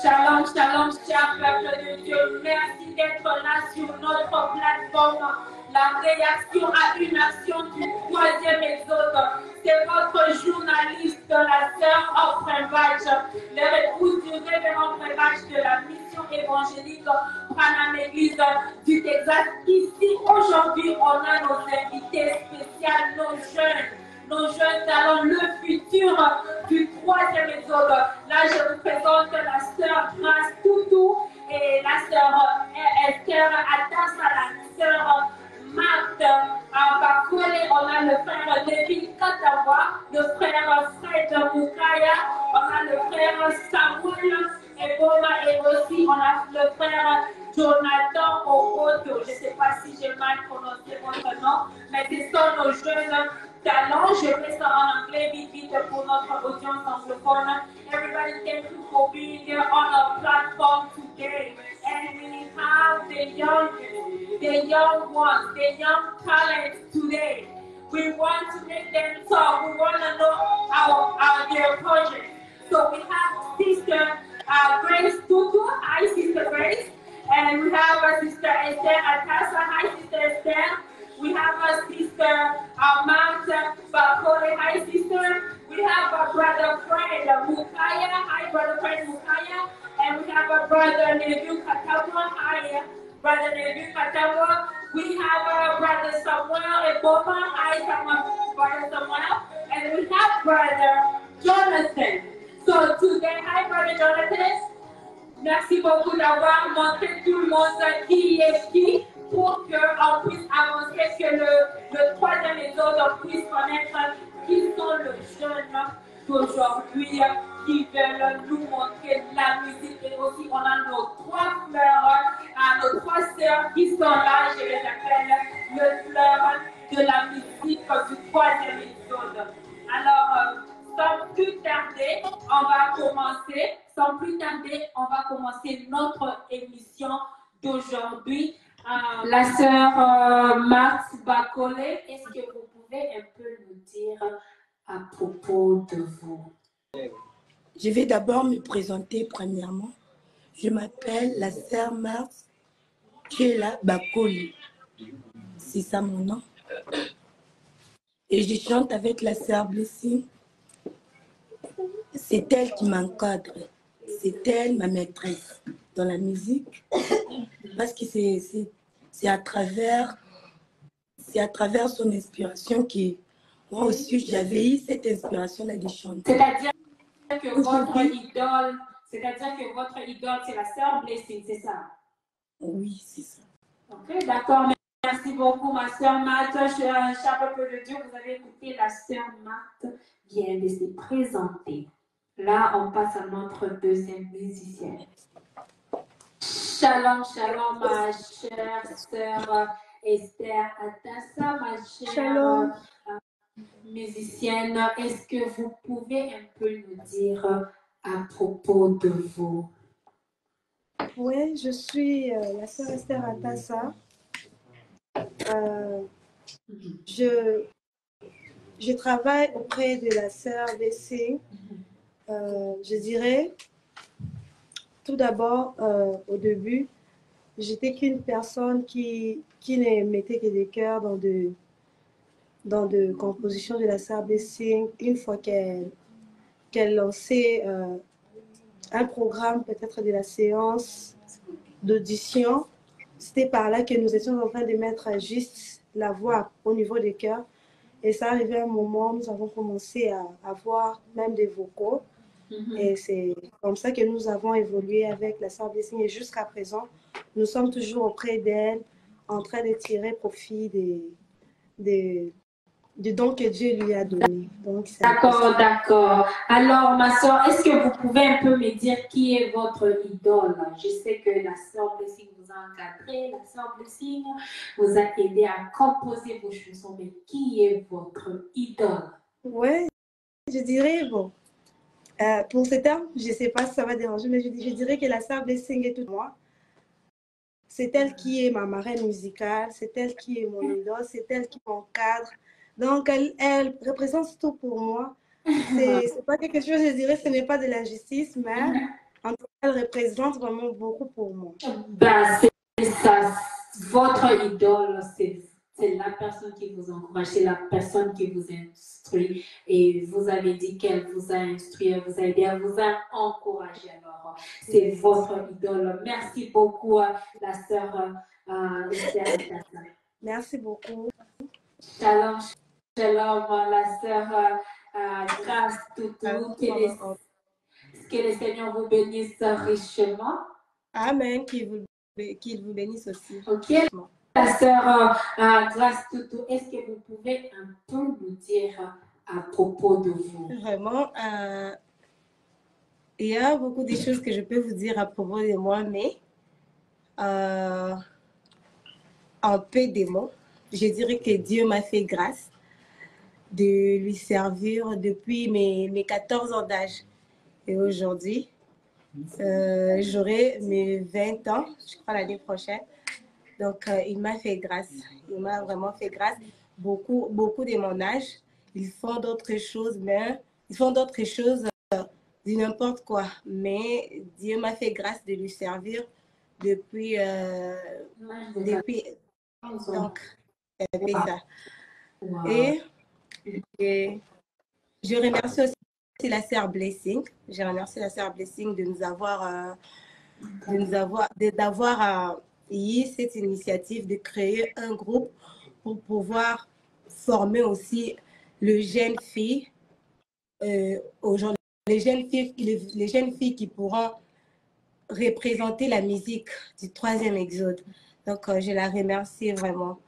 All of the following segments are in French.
Shalom, shalom, cher peuple de Dieu. Merci d'être là sur notre plateforme. La réaction à une action du troisième exode. C'est votre journaliste, la sœur Offrenbach, l'épouse du révérend Offrenbach de la mission évangélique Branham Église du Texas. Ici, aujourd'hui, on a nos invités spéciaux, nos jeunes talents, le futur du troisième exode. Là, je vous présente la sœur Grace Toutou et la sœur Esther Adassa, la sœur Marthe Bakole. On a le frère David Katawa, le frère Fred Moukaya, on a le frère Samuel Eboma et aussi on a le frère Jonathan Okoto. Je ne sais pas si j'ai mal prononcé votre nom, mais ce sont nos jeunes talents. Je fais ça en anglais vite pour notre audience anglophone. Everybody, thank you for being here on our platform today. And we have the young ones, the young talents today. We want to make them talk. We want to know their project. So we have Sister Grace Tutu. Hi, Sister Grace. And we have Sister Esther Atassa. Hi, Sister Esther. We have Sister Martha Bakole. Hi, Sister. We have Brother Fred Mukaya. Hi, Brother Fred Mukaya. And we have Brother Nebu Katawa. Hi, Brother Nebu Katawa. We have Brother Samuel Eboma. Hi, Brother Samuel. And we have Brother Jonathan. So today, hi, Brother Jonathan. Merci beaucoup d'avoir montré tout le monde qui est qui pour qu'on puisse avancer, que le troisième exode puisse connaître qui sont les jeunes d'aujourd'hui qui veulent nous montrer la musique. Et aussi, on a nos trois fleurs, nos trois sœurs qui sont là, je les appelle les fleurs de la musique du troisième exode. Alors, sans plus tarder, on va commencer. Sans plus tarder, on va commencer notre émission d'aujourd'hui. La sœur Marthe Bakole, est-ce que vous pouvez un peu nous dire à propos de vous? Je vais d'abord me présenter premièrement. Je m'appelle la sœur Marthe Bakole. C'est ça mon nom. Et je chante avec la sœur Blessing. C'est elle qui m'encadre. C'est elle ma maîtresse dans la musique. Parce que c'est à travers son inspiration que moi aussi j'avais eu cette inspiration-là de chanter. C'est-à-dire que votre idole, c'est la sœur Blessing, c'est ça? Oui, c'est ça. Ok, d'accord. Merci beaucoup, ma sœur Marthe. Cher peuple de Dieu, vous avez écouté la sœur Marthe vient de se présenter. Là, on passe à notre deuxième musicienne. Shalom, shalom, ma chère sœur Esther Atassa, ma chère musicienne. Est-ce que vous pouvez un peu nous dire à propos de vous? Oui, je suis la sœur Esther Atassa. Je travaille auprès de la sœur Blessing. Je dirais, tout d'abord, au début, j'étais qu'une personne qui ne mettait que des chœurs dans de compositions de la sœur Blessing. Une fois qu'elle lançait un programme peut-être de la séance d'audition, c'était par là que nous étions en train de mettre juste la voix au niveau des chœurs. Et ça arrivait à un moment où nous avons commencé à avoir même des vocaux. Et c'est comme ça que nous avons évolué avec la sœur Blessing. Et jusqu'à présent, nous sommes toujours auprès d'elle, en train de tirer profit des dons que Dieu lui a donnés. D'accord. Alors, ma soeur, est-ce que vous pouvez un peu me dire qui est votre idole? Je sais que la sœur Blessing vous a encadré, la sœur Blessing vous a aidé à composer vos chansons, mais qui est votre idole? Oui, je dirais, bon, pour ce terme, je ne sais pas si ça va déranger, mais je dirais que la sœur Blessing est toute moi. C'est elle qui est ma marraine musicale, c'est elle qui est mon idole, c'est elle qui m'encadre. Donc, elle représente tout pour moi. C'est pas quelque chose, je dirais, ce n'est pas de la justice, mais En tout cas, elle représente vraiment beaucoup pour moi. Ben, c'est ça. Votre idole, c'est la personne qui vous encourage, c'est la personne qui vous instruit. Et vous avez dit qu'elle vous a instruit, elle vous a aidé, elle vous a encouragé. Alors, c'est votre idole. Merci beaucoup, la sœur Esther. Merci beaucoup. Shalom, shalom, la sœur Grâce Toutou. Que le Seigneur vous bénisse richement. Amen. Qu'il vous bénisse aussi. Ok. La sœur Grâce Toutou, est-ce que vous pouvez un peu nous dire à propos de vous? Vraiment, il y a beaucoup de choses que je peux vous dire à propos de moi, mais en peu de mots, je dirais que Dieu m'a fait grâce de lui servir depuis mes 14 ans d'âge. Et aujourd'hui, j'aurai mes 20 ans, je crois l'année prochaine. Donc, il m'a fait grâce. Il m'a vraiment fait grâce. Beaucoup de mon âge, ils font d'autres choses, mais ils font d'autres choses de n'importe quoi. Mais Dieu m'a fait grâce de lui servir depuis donc, c'est ça. Wow. Et je remercie aussi la sœur Blessing. Je remercie la sœur Blessing d'avoir eu cette initiative de créer un groupe pour pouvoir former aussi les jeunes filles, aujourd'hui, les jeunes filles qui pourront représenter la musique du 3e Exode. Donc, je la remercie vraiment.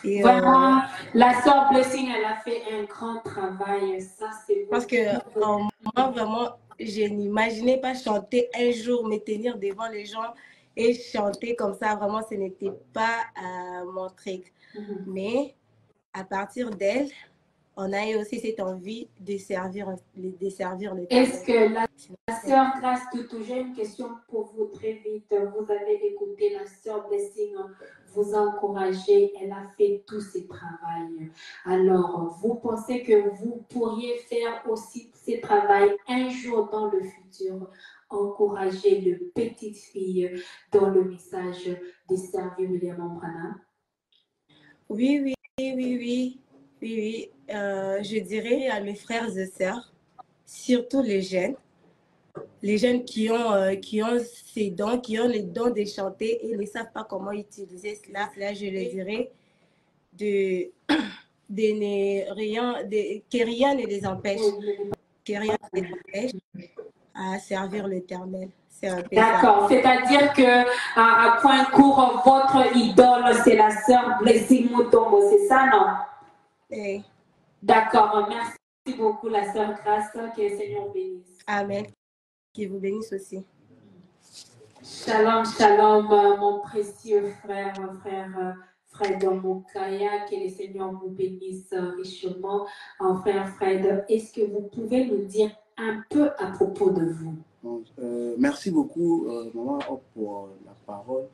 Et, vraiment, la sœur Blessing, elle a fait un grand travail. Ça, c'est parce que moi, vraiment, je n'imaginais pas chanter un jour, me tenir devant les gens et chanter comme ça. Vraiment, ce n'était pas mon truc. Mais à partir d'elle, on a eu aussi cette envie de servir le temps. Est-ce que la sœur Grâce Toutou, j'ai une question pour vous très vite. Vous avez écouté la sœur Blessing vous encourager, elle a fait tout ce travail. Alors, vous pensez que vous pourriez faire aussi ce travail un jour dans le futur, encourager les petites filles dans le message de servir William Branham? Oui. Je dirais à mes frères et sœurs, surtout les jeunes qui ont ces dons, qui ont les dons de chanter et ne savent pas comment utiliser cela. Là, je les dirais que rien ne les empêche, à servir l'Éternel. D'accord, c'est-à-dire que à point court, votre idole, c'est la sœur Blessing Mutombo, c'est ça, non? Oui. D'accord, merci beaucoup, la sœur Grâce, que le Seigneur bénisse. Amen, qu'il vous bénisse aussi. Shalom, shalom, mon précieux frère Fred Mokaya, que le Seigneur vous bénisse richement. Frère Fred, est-ce que vous pouvez nous dire un peu à propos de vous? Merci beaucoup, maman, pour la parole.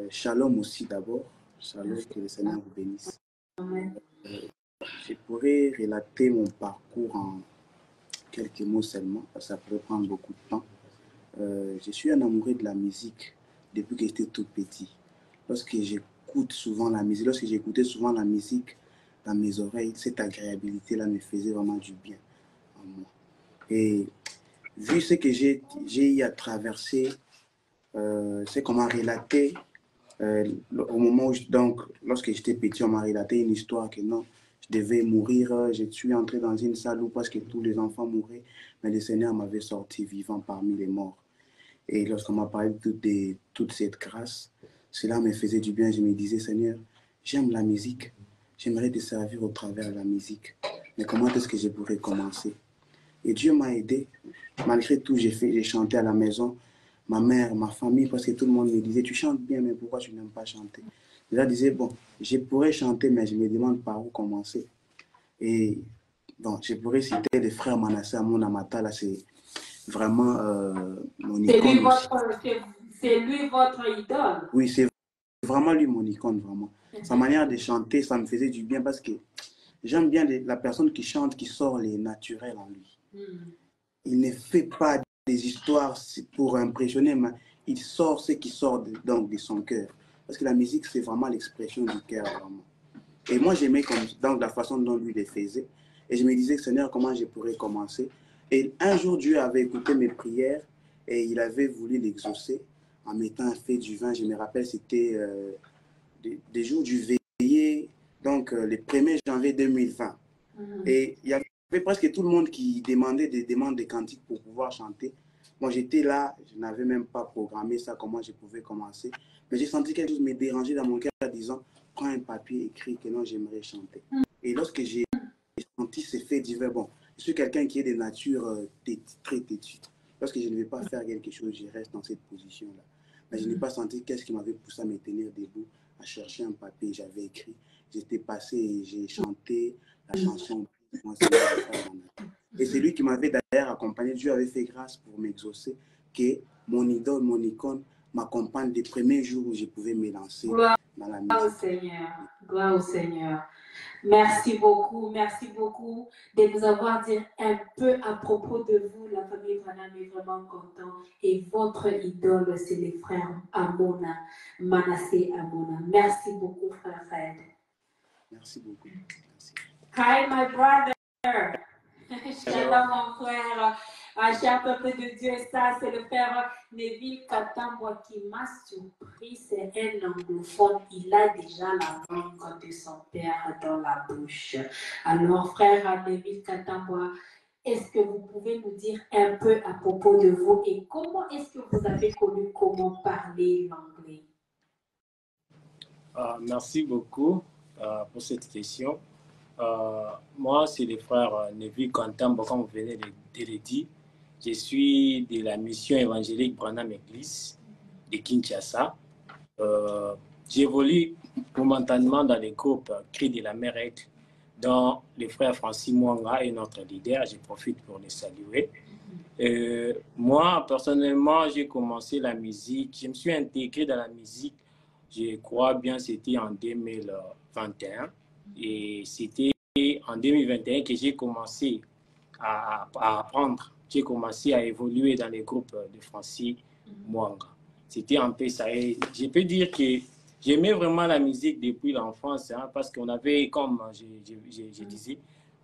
Shalom aussi d'abord. Shalom, que le Seigneur vous bénisse. Je pourrais relater mon parcours en quelques mots seulement, parce que ça pourrait prendre beaucoup de temps. Je suis un amoureux de la musique depuis que j'étais tout petit. Lorsque j'écoutais souvent la musique dans mes oreilles, cette agréabilité-là me faisait vraiment du bien en moi. Et vu ce que j'ai eu à traverser, c'est qu'on m'a relaté, au moment où, donc, lorsque j'étais petit, on m'a relaté une histoire que non, je devais mourir. Je suis entré dans une salle où presque tous les enfants mouraient, mais le Seigneur m'avait sorti vivant parmi les morts. Et lorsqu'on m'a parlé de toute cette grâce, cela me faisait du bien. Je me disais, Seigneur, j'aime la musique, j'aimerais te servir au travers de la musique, mais comment est-ce que je pourrais commencer? Et Dieu m'a aidé. Malgré tout, j'ai chanté à la maison. Ma mère, ma famille, parce que tout le monde me disait, tu chantes bien, mais pourquoi tu n'aimes pas chanter? Je leur disais, bon, je pourrais chanter, mais je me demande par où commencer. Et bon, je pourrais citer les frères Manasseh Amon Amata, là, c'est vraiment mon icône. C'est lui votre idole? Oui, c'est vraiment lui mon icône, vraiment. Sa manière de chanter, ça me faisait du bien parce que j'aime bien la personne qui chante, qui sort les naturels en lui. Il ne fait pas des histoires pour impressionner, mais il sort ce qui sort donc de son cœur. Parce que la musique, c'est vraiment l'expression du cœur, vraiment. Et moi, j'aimais donc la façon dont lui les faisait. Et je me disais, Seigneur, comment je pourrais commencer? Et un jour, Dieu avait écouté mes prières et il avait voulu l'exaucer en mettant un fait du vin. Je me rappelle, c'était des jours du veillé, donc le 1er janvier 2020. Et il y avait presque tout le monde qui demandait des demandes de cantiques pour pouvoir chanter. Moi, j'étais là, je n'avais même pas programmé ça, comment je pouvais commencer. Mais j'ai senti quelque chose me déranger dans mon cœur en disant, prends un papier, écris que non, j'aimerais chanter. Et lorsque j'ai senti ces faits divers, bon, je suis quelqu'un qui est de nature très têtue. Lorsque je ne vais pas faire quelque chose, je reste dans cette position-là. Mais je n'ai pas senti qu'est-ce qui m'avait poussé à me tenir debout, à chercher un papier. J'avais écrit, j'étais passé et j'ai chanté la chanson. Et c'est lui qui m'avait d'ailleurs accompagné. Dieu avait fait grâce pour m'exaucer, que mon idole, mon icône m'accompagne des premiers jours où je pouvais me lancer dans la musique. Gloire au Seigneur, gloire au Seigneur. Merci beaucoup de nous avoir dit un peu à propos de vous. La famille Branham est vraiment content. Et votre idole, c'est les frères Amona, Manasseh Amona. Merci beaucoup, frère Fred. Merci beaucoup. Merci. Hi, my brother. Shalom, mon frère. Cher peuple de Dieu, ça, c'est le frère Neville Katambwa qui m'a surpris. C'est un anglophone. Il a déjà la langue de son père dans la bouche. Alors, frère Neville Katambwa, est-ce que vous pouvez nous dire un peu à propos de vous et comment est-ce que vous avez connu comment parler l'anglais? Merci beaucoup pour cette question. Moi, c'est le frère Neville Katambwa, comme vous venez de le dire. Je suis de la mission évangélique Branham Église de Kinshasa. J'évolue momentanément dans le groupe Cri de l'Amérique, dont le frère Francis Mwanga est notre leader. Je profite pour le saluer. Moi, personnellement, j'ai commencé la musique. Je me suis intégré dans la musique, je crois bien, c'était en 2021. Et c'était en 2021 que j'ai commencé à apprendre. J'ai commencé à évoluer dans les groupes de Francis Mwanga. C'était un peu ça. Et je peux dire que j'aimais vraiment la musique depuis l'enfance, hein, parce qu'on avait, comme je disais,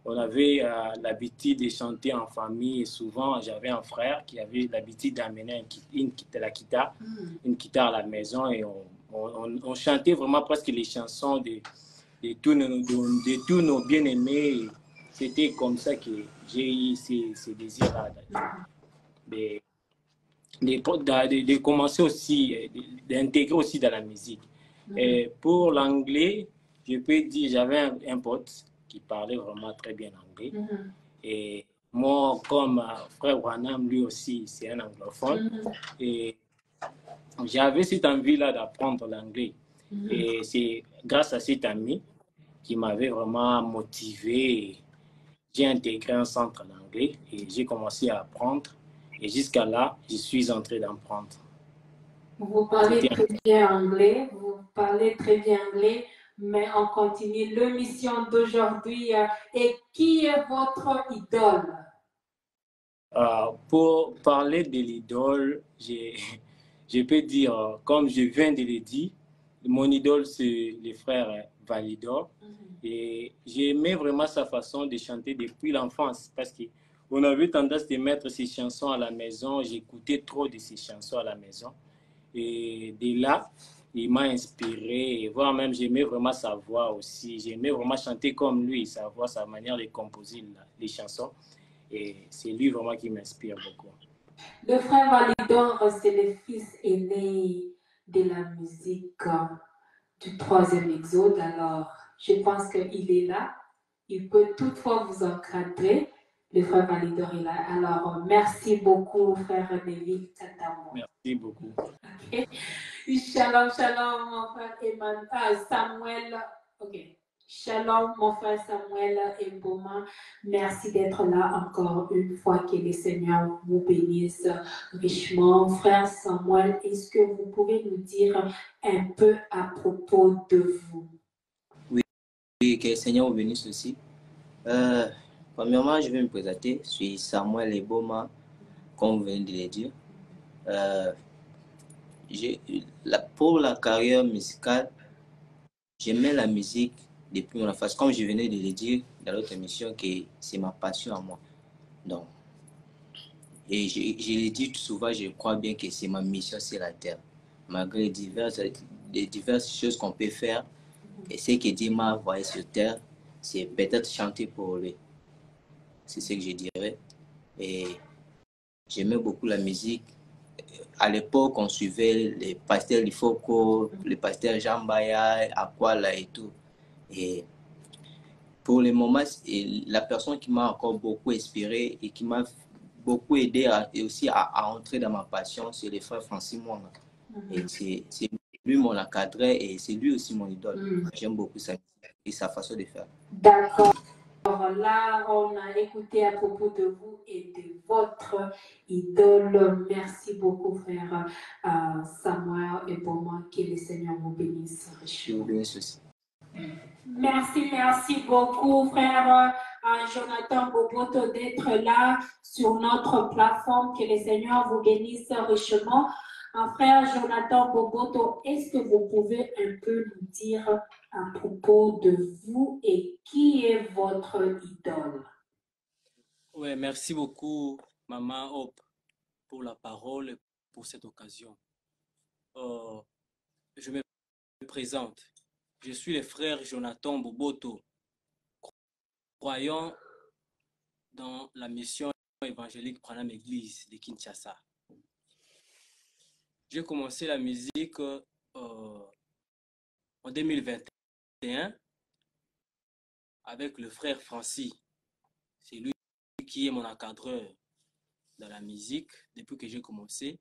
on avait l'habitude de chanter en famille. Et souvent, j'avais un frère qui avait l'habitude d'amener la guitare, une guitare à la maison. Et on chantait vraiment presque les chansons de tous nos bien-aimés. C'était comme ça que j'ai eu ces désirs-là de commencer aussi, d'intégrer aussi dans la musique. Et pour l'anglais, je peux dire, j'avais un pote qui parlait vraiment très bien anglais. Et moi, comme frère Branham, lui aussi, c'est un anglophone. Et j'avais cette envie-là d'apprendre l'anglais. Et c'est grâce à cet ami qui m'avait vraiment motivé. J'ai intégré un centre d'anglais et j'ai commencé à apprendre. Et jusqu'à là, je suis en train d'apprendre. Vous parlez très bien anglais, mais on continue l'émission d'aujourd'hui. Et qui est votre idole? Pour parler de l'idole, je peux dire, comme je viens de le dire, mon idole, c'est le frère Validor. Et j'aimais vraiment sa façon de chanter depuis l'enfance parce qu'on avait tendance de mettre ses chansons à la maison. J'écoutais trop de ses chansons à la maison. Et de là, il m'a inspiré. Et voire même, j'aimais vraiment sa voix aussi. J'aimais vraiment chanter comme lui, sa voix, sa manière de composer les chansons. Et c'est lui vraiment qui m'inspire beaucoup. Le frère Validor, c'est le fils aîné de la musique du troisième exode. Alors, je pense qu'il est là. Il peut toutefois vous encadrer. Le frère Validor est là. Alors, merci beaucoup, frère Neville Katambwa. Merci beaucoup. Okay. Shalom, shalom, mon frère Samuel. Ok. Shalom, mon frère Samuel Mboma. Merci d'être là encore une fois. Que le Seigneur vous bénisse richement. Frère Samuel, est-ce que vous pouvez nous dire un peu à propos de vous? Oui, que le Seigneur vous bénisse aussi. Premièrement, je vais me présenter. Je suis Samuel Mboma, comme vous venez de le dire. Pour la carrière musicale, j'aimais la musique depuis mon enfance. Comme je venais de le dire dans l'autre émission, que c'est ma passion à moi. Donc, et je le dis souvent, je crois bien que c'est ma mission sur la terre. Malgré les diverses choses qu'on peut faire, et ce que Dieu m'a envoyé sur terre, c'est peut-être chanter pour lui. C'est ce que je dirais. Et j'aimais beaucoup la musique. À l'époque, on suivait les pasteurs Lifoko, les pasteurs Jean Baya, Akwala et tout. Et pour le moment, la personne qui m'a encore beaucoup inspiré et qui m'a beaucoup aidé et aussi à entrer dans ma passion, c'est le frère Francis Mwanga. Et c'est lui mon encadré et c'est lui aussi mon idole. J'aime beaucoup ça et sa façon de faire. D'accord. Alors là, on a écouté à propos de vous et de votre idole. Merci beaucoup, frère Samuel et pour moi, que le Seigneur vous bénisse. Je vous bénisse aussi. Merci beaucoup, frère Jonathan Boboto, d'être là sur notre plateforme. Que le Seigneur vous bénisse richement. Frère Jonathan Boboto, est-ce que vous pouvez un peu nous dire à propos de vous et qui est votre idole? Oui, merci beaucoup, Maman Hope, pour la parole et pour cette occasion. Je me présente. Je suis le frère Jonathan Boboto, croyant dans la mission évangélique Pranam Église de Kinshasa. J'ai commencé la musique en 2021 avec le frère Francis. C'est lui qui est mon encadreur dans la musique depuis que j'ai commencé.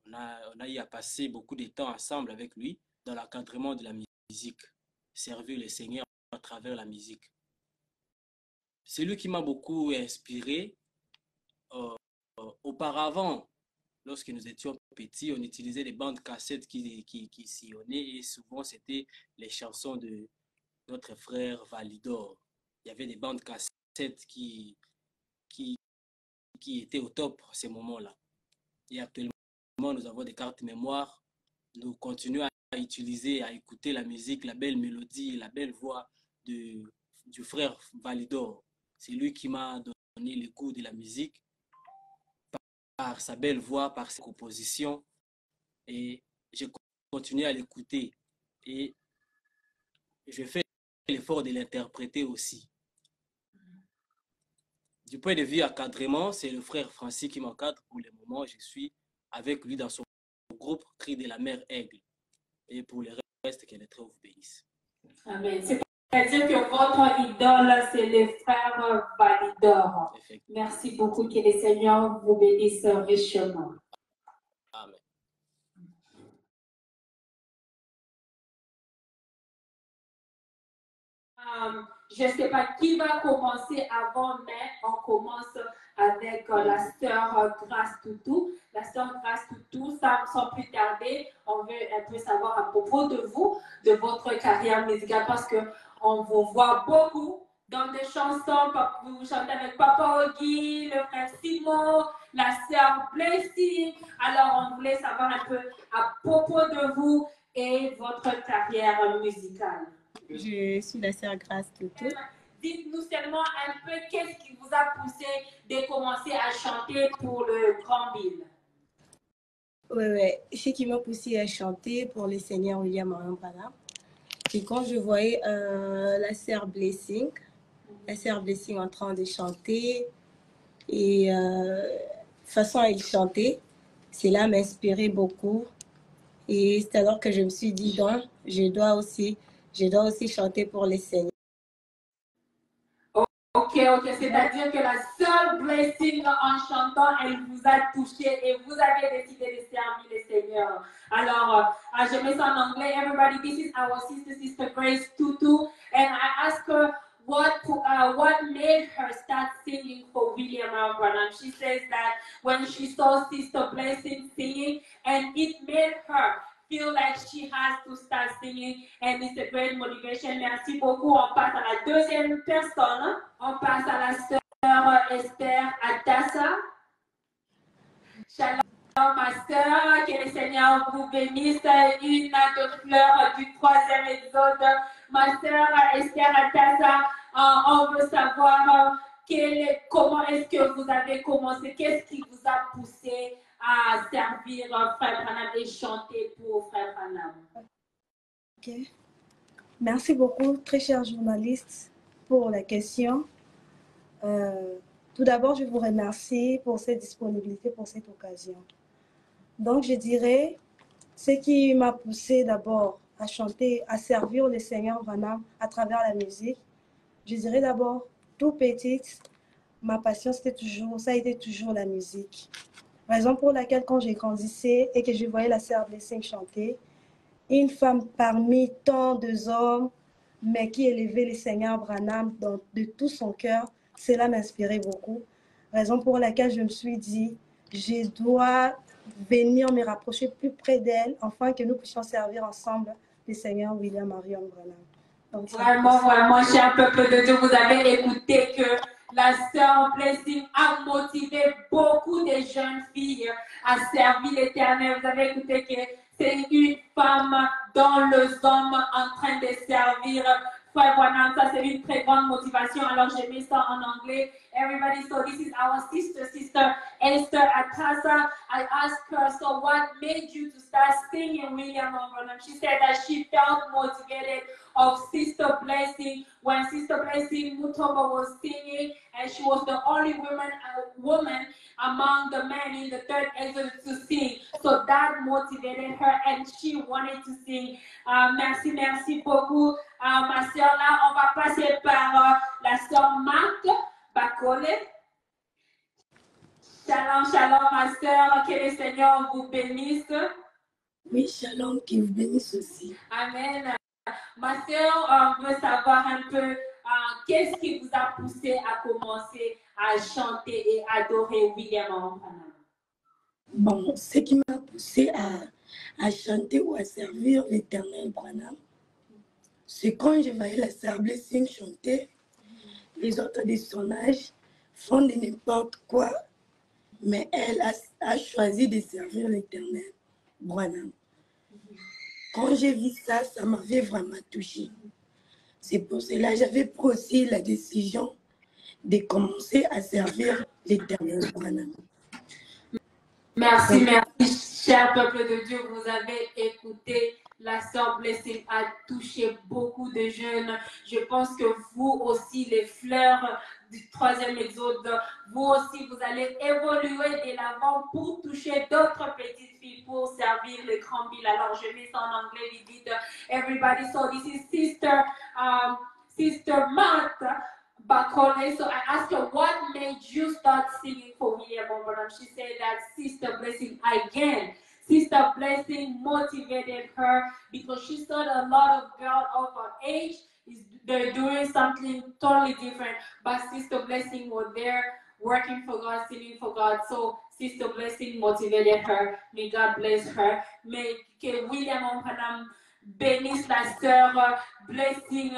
On a eu à passer beaucoup de temps ensemble avec lui dans l'encadrement de la musique, servir le Seigneur à travers la musique. C'est lui qui m'a beaucoup inspiré. Auparavant, lorsque nous étions petits, on utilisait des bandes cassettes qui sillonnaient et souvent c'était les chansons de notre frère Validor. Il y avait des bandes cassettes qui étaient au top à ces moments-là. Et actuellement, nous avons des cartes mémoire. Nous continuons à utiliser, à écouter la musique, la belle mélodie, la belle voix du frère Validor. C'est lui qui m'a donné le goût de la musique par sa belle voix, par ses compositions. Et j'ai continué à l'écouter. Et je fais l'effort de l'interpréter aussi. Du point de vue encadrement, c'est le frère Francis qui m'encadre pour le moment. Je suis avec lui dans son groupe Cri de la Mère Aigle. Et pour le reste, que l'Éternel vous bénisse. Amen. C'est-à-dire que votre idole, c'est le frère Validor. Merci beaucoup, que le Seigneur vous bénisse richement. Amen. Je ne sais pas qui va commencer avant, mais on commence avec la sœur Grâce Toutou. La sœur Grâce Toutou, sans plus tarder, on veut un peu savoir à propos de vous, de votre carrière musicale, parce qu'on vous voit beaucoup dans des chansons. Vous chantez avec Papa Ogi, le frère Simon, la sœur Blessing. Alors, on voulait savoir un peu à propos de vous et votre carrière musicale. Je suis la sœur Grâce Toutou. Dites-nous seulement un peu qu'est-ce qui vous a poussé de commencer à chanter pour le Grand Bill. Oui. Ce qui m'a poussé à chanter pour le Seigneur William Arampala, c'est quand je voyais la sœur Blessing en train de chanter et façon à il chanter, cela m'inspirait beaucoup. Et c'est alors que je me suis dit, donc, je dois aussi chanter pour les Seigneurs. Ok. C'est-à-dire que la seule blessing en chantant, elle vous a touché et vous avez décidé de servir le Seigneur. Alors, je mets ça en anglais. Everybody, this is our sister Grace Toutou. And I asked her what made her start singing for William Branham. She says that when she saw Sister Blessing singing, and it made her feel like she has to start singing, and it's a great motivation. Merci beaucoup. On passe à la deuxième personne. On passe à la sœur Esther Adassa. Shalom, ma sœur, que le Seigneur vous bénisse. Une de fleurs du 3e exode. Ma sœur Esther Atassa, on veut savoir comment est-ce que vous avez commencé, qu'est-ce qui vous a poussé à servir Frère Branham et chanter pour Frère Branham. Ok. Merci beaucoup, très cher journaliste, pour la question. Tout d'abord, je vous remercie pour cette disponibilité, pour cette occasion. Donc, je dirais, ce qui m'a poussé d'abord à chanter, à servir le Seigneur Branham à travers la musique, je dirais d'abord, tout petite, ma passion, ça a été toujours la musique. Raison pour laquelle, quand j'ai grandissé et que je voyais la sœur Blessing chanter, une femme parmi tant d'hommes, mais qui élevait le Seigneur Branham de tout son cœur, cela m'inspirait beaucoup. Raison pour laquelle je me suis dit, je dois venir me rapprocher plus près d'elle, afin que nous puissions servir ensemble le Seigneur William Marion Branham. Donc, vraiment, cher peuple de Dieu, vous avez écouté que la sœur Blessing a motivé beaucoup de jeunes filles à servir l'Éternel. Vous avez écouté que c'est une femme dont les hommes en train de servir. Frère Branham, ça c'est une très grande motivation. Alors j'ai mis ça en anglais. Everybody, so this is our sister Esther Atassa. I asked her, so what made you to start singing William Branham? She said that she felt motivated of Sister Blessing when Sister Blessing Mutombo was singing, and she was the only woman among the men in the third Exodus to sing. So that motivated her and she wanted to sing. Merci beaucoup. Ma soeur, là, on va passer par la soeur Marthe Bacole. Shalom, shalom, ma soeur. Que le Seigneur vous bénisse. Oui, shalom, qui vous bénisse aussi. Amen. Ma soeur, on veut savoir un peu qu'est-ce qui vous a poussé à commencer à chanter et adorer William Branham. Bon, ce qui m'a poussé à chanter ou à servir l'Éternel Branham, c'est quand je voyais la sœur Blessing chanter, les autres de son âge font de n'importe quoi, mais elle a choisi de servir l'Éternel Branham. Quand j'ai vu ça, ça m'avait vraiment touchée. C'est pour cela que j'avais pris aussi la décision de commencer à servir l'Éternel Branham. Merci, cher peuple de Dieu, vous avez écouté. La sœur Blessing a touché beaucoup de jeunes. Je pense que vous aussi, les fleurs du 3e exode, vous aussi, vous allez évoluer de l'avant pour toucher d'autres petites filles, pour servir le grand Bill. Alors, je mets ça en anglais, vite. Everybody, so this is Sister Martha Bacole. So I asked her, what made you start singing for William Branham? She said that Sister Blessing again. Sister Blessing motivated her because she saw that a lot of girls of her age they're doing something totally different. But Sister Blessing was there working for God, singing for God. So Sister Blessing motivated her. May God bless her. May que William Branham bénisse la sœur Blessing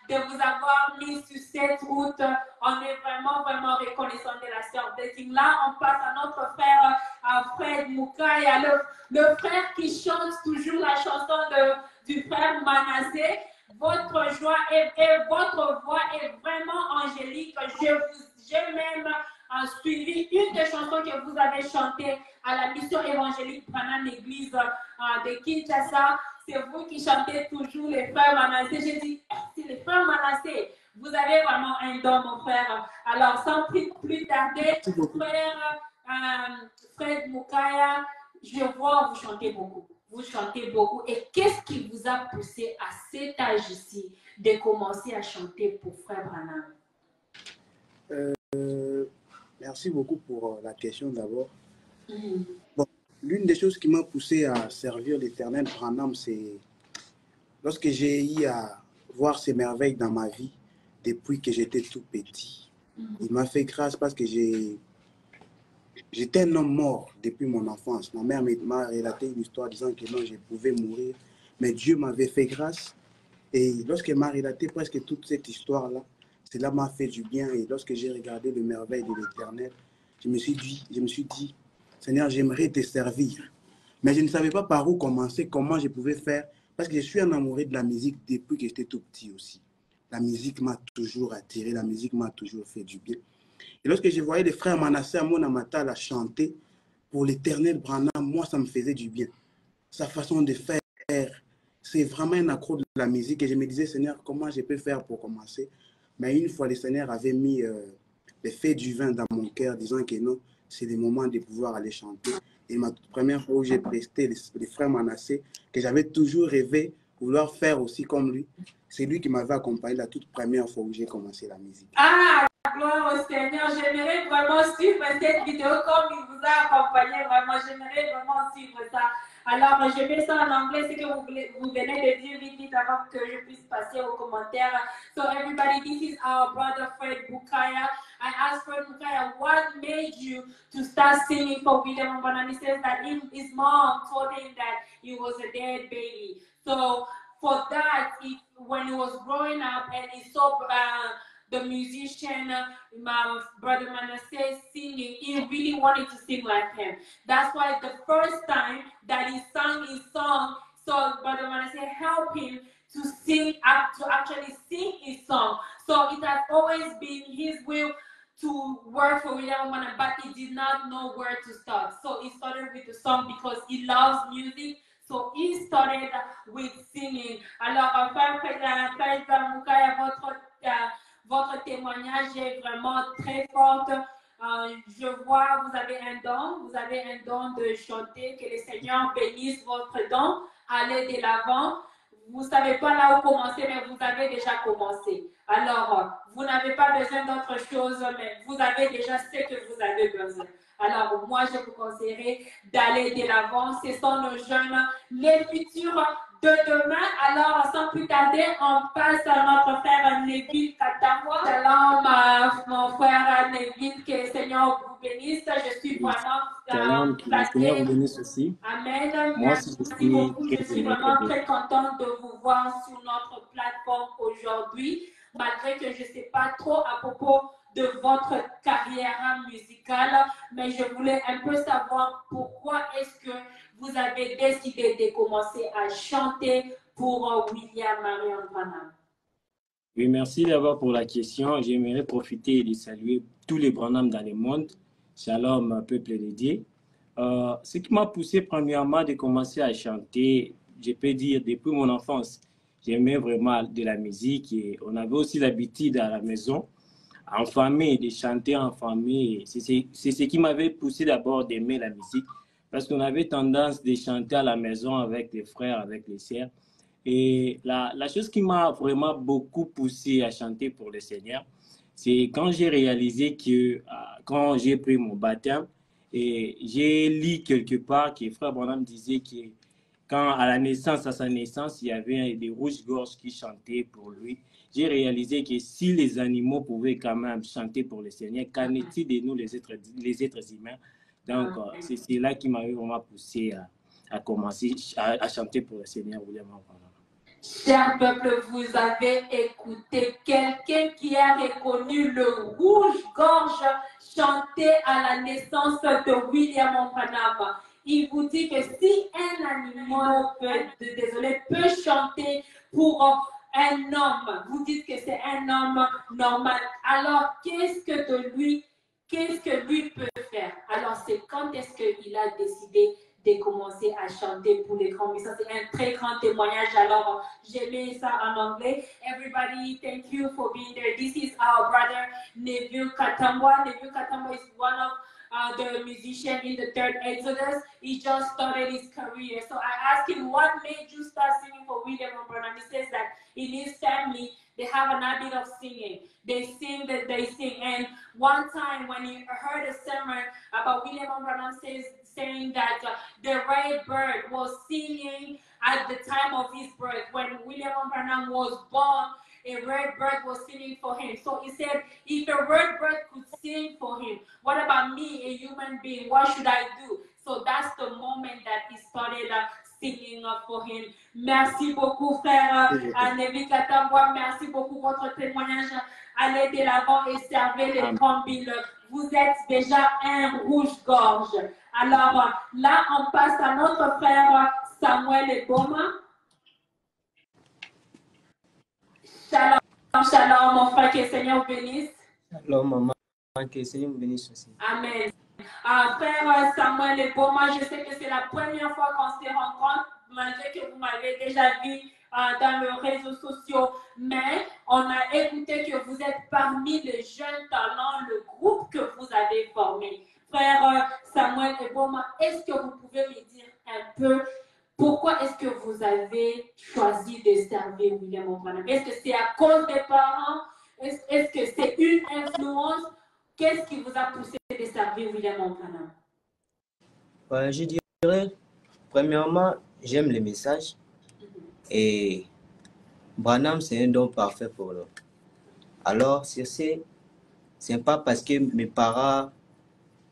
de vous avoir mis sur cette route. On est vraiment reconnaissant de la sœur Blessing. Là, on passe à notre frère Fred Moukaya, le frère qui chante toujours la chanson du frère Manassé. Votre joie et votre voix est vraiment angélique. J'ai même suivi une des chansons que vous avez chantées à la mission évangélique Branham l'église de Kinshasa. C'est vous qui chantez toujours les frères Manassé. J'ai dit, c'est les frères Manassé. Vous avez vraiment un don, mon frère. Alors, sans plus tarder, frère Fred Moukaya, je vois vous chantez beaucoup. Vous chantez beaucoup. Et qu'est-ce qui vous a poussé à cet âge-ci de commencer à chanter pour frère Branham? Merci beaucoup pour la question d'abord. Bon, l'une des choses qui m'a poussé à servir l'Éternel Branham, c'est lorsque j'ai eu à voir ces merveilles dans ma vie depuis que j'étais tout petit. Il m'a fait grâce parce que j'étais un homme mort depuis mon enfance. Ma mère m'a relaté une histoire disant que non, je pouvais mourir, mais Dieu m'avait fait grâce. Et lorsqu'elle m'a relaté presque toute cette histoire-là, cela m'a fait du bien. Et lorsque j'ai regardé les merveilles de l'Éternel, je me suis dit, Seigneur, j'aimerais te servir. Mais je ne savais pas par où commencer, comment je pouvais faire, parce que je suis un amoureux de la musique depuis que j'étais tout petit aussi. La musique m'a toujours attiré, la musique m'a toujours fait du bien. Et lorsque je voyais les frères Manasseh Amon Amatal à chanter pour l'Éternel Branham, moi, ça me faisait du bien. Sa façon de faire, c'est vraiment un accro de la musique. Et je me disais, Seigneur, comment je peux faire pour commencer? Mais une fois, le Seigneur avait mis le fait du vin dans mon cœur, disant que non, c'est le moment de pouvoir aller chanter. Et ma toute première fois où j'ai presté les frères Manasseh, que j'avais toujours rêvé vouloir faire aussi comme lui, c'est lui qui m'avait accompagné la toute première fois où j'ai commencé la musique. Ah, gloire au Seigneur. J'aimerais vraiment suivre cette vidéo comme il vous a accompagné. Vraiment, j'aimerais vraiment suivre ça. Alors, je mets ça en anglais, c'est que vous venez de dire vite avant que je puisse passer aux commentaires. So, everybody, this is our brother Fred Bukaya. I asked Fred Bukaya, what made you to start singing for William Branham? He says that his mom told him that he was a dead baby. So, for that, when he was growing up and he saw the musician, my brother Manasseh singing, he really wanted to sing like him. That's why the first time that he sang his song, so brother Manasseh helped him to sing, to actually sing his song. So it has always been his will to work for William Branham, but he did not know where to start. So he started with the song because he loves music. So he started with singing. Alors, Frère Mukaya, votre témoignage est vraiment très fort. Je vois, vous avez un don de chanter. Que le Seigneur bénisse votre don. Allez de l'avant. Vous ne savez pas là où commencer, mais vous avez déjà commencé. Alors, vous n'avez pas besoin d'autre chose, mais vous avez déjà ce que vous avez besoin. Alors, moi, je vous conseillerais d'aller de l'avant. Ce sont nos jeunes, les futurs de demain. Alors, sans plus tarder, on passe à notre frère Neville Katamwa. Shalom, mon frère Neville, que le Seigneur vous bénisse. Je suis vraiment que le Seigneur vous bénisse aussi. Amen. Moi, Merci beaucoup. Je suis vraiment très contente de vous voir sur notre plateforme aujourd'hui, malgré que je ne sais pas trop à propos de votre carrière musicale, mais je voulais un peu savoir pourquoi est-ce que vous avez décidé de commencer à chanter pour William Marion Branham. Oui, merci d'abord pour la question. J'aimerais profiter de saluer tous les Branham dans le monde. Shalom, peuple de Dieu. Ce qui m'a poussé premièrement de commencer à chanter, je peux dire depuis mon enfance, j'aimais vraiment de la musique et on avait aussi l'habitude à la maison, en famille, de chanter en famille. C'est ce qui m'avait poussé d'abord d'aimer la musique parce qu'on avait tendance de chanter à la maison avec les frères, avec les sœurs. Et la chose qui m'a vraiment beaucoup poussé à chanter pour le Seigneur, c'est quand j'ai réalisé que quand j'ai pris mon baptême, et j'ai lu quelque part que Frère Branham disait que quand à la naissance, à sa naissance, il y avait des rouges-gorges qui chantaient pour lui. J'ai réalisé que si les animaux pouvaient quand même chanter pour le Seigneur, qu'en est-il de nous les êtres humains? Donc, c'est là qui m'avait vraiment poussé à commencer à chanter pour le Seigneur William Branham. Cher peuple, vous avez écouté quelqu'un qui a reconnu le rouge-gorge chanter à la naissance de William Branham. Il vous dit que si un animal peut chanter pour un homme, vous dites que c'est un homme normal, alors qu'est-ce que lui peut faire? Alors c'est quand est-ce qu'il a décidé de commencer à chanter pour les grands. Mais ça, c'est un très grand témoignage. Alors, j'ai mis ça en anglais. Everybody, thank you for being there. This is our brother, Neville Katamwa. Neville Katamwa is one of the musicians in the Third Exodus. He just started his career. So I asked him, what made you start singing for William Branham? He says that in his family, they have an habit of singing. They sing. And one time when he heard a sermon about William Branham saying that the red bird was singing at the time of his birth. When William Branham was born, a red bird was singing for him. So he said, if a red bird could sing for him, what about me, a human being? What should I do? So that's the moment that he started singing for him. Merci beaucoup, frère Neville Katamwa. Merci beaucoup pour votre témoignage. Allez de l'avant et servez les grands billes. Vous êtes déjà un rouge-gorge. Alors, là, on passe à notre frère Samuel Eboma. Shalom, shalom, mon frère, que le Seigneur vous bénisse. Shalom, maman, que le Seigneur vous bénisse aussi. Amen. Frère Samuel Eboma, je sais que c'est la première fois qu'on se rencontre, malgré que vous m'avez déjà vu dans les réseaux sociaux, mais on a écouté que vous êtes parmi les jeunes talents, le groupe que vous avez formé. Frère Samuel Eboma, est-ce que vous pouvez me dire un peu pourquoi est-ce que vous avez choisi de servir William Branham? Est-ce que c'est à cause des parents? Est-ce que c'est une influence? Qu'est-ce qui vous a poussé de servir William Branham? Je dirais, premièrement, j'aime les messages. Et Branham, c'est un don parfait pour nous. Alors, c'est pas parce que mes parents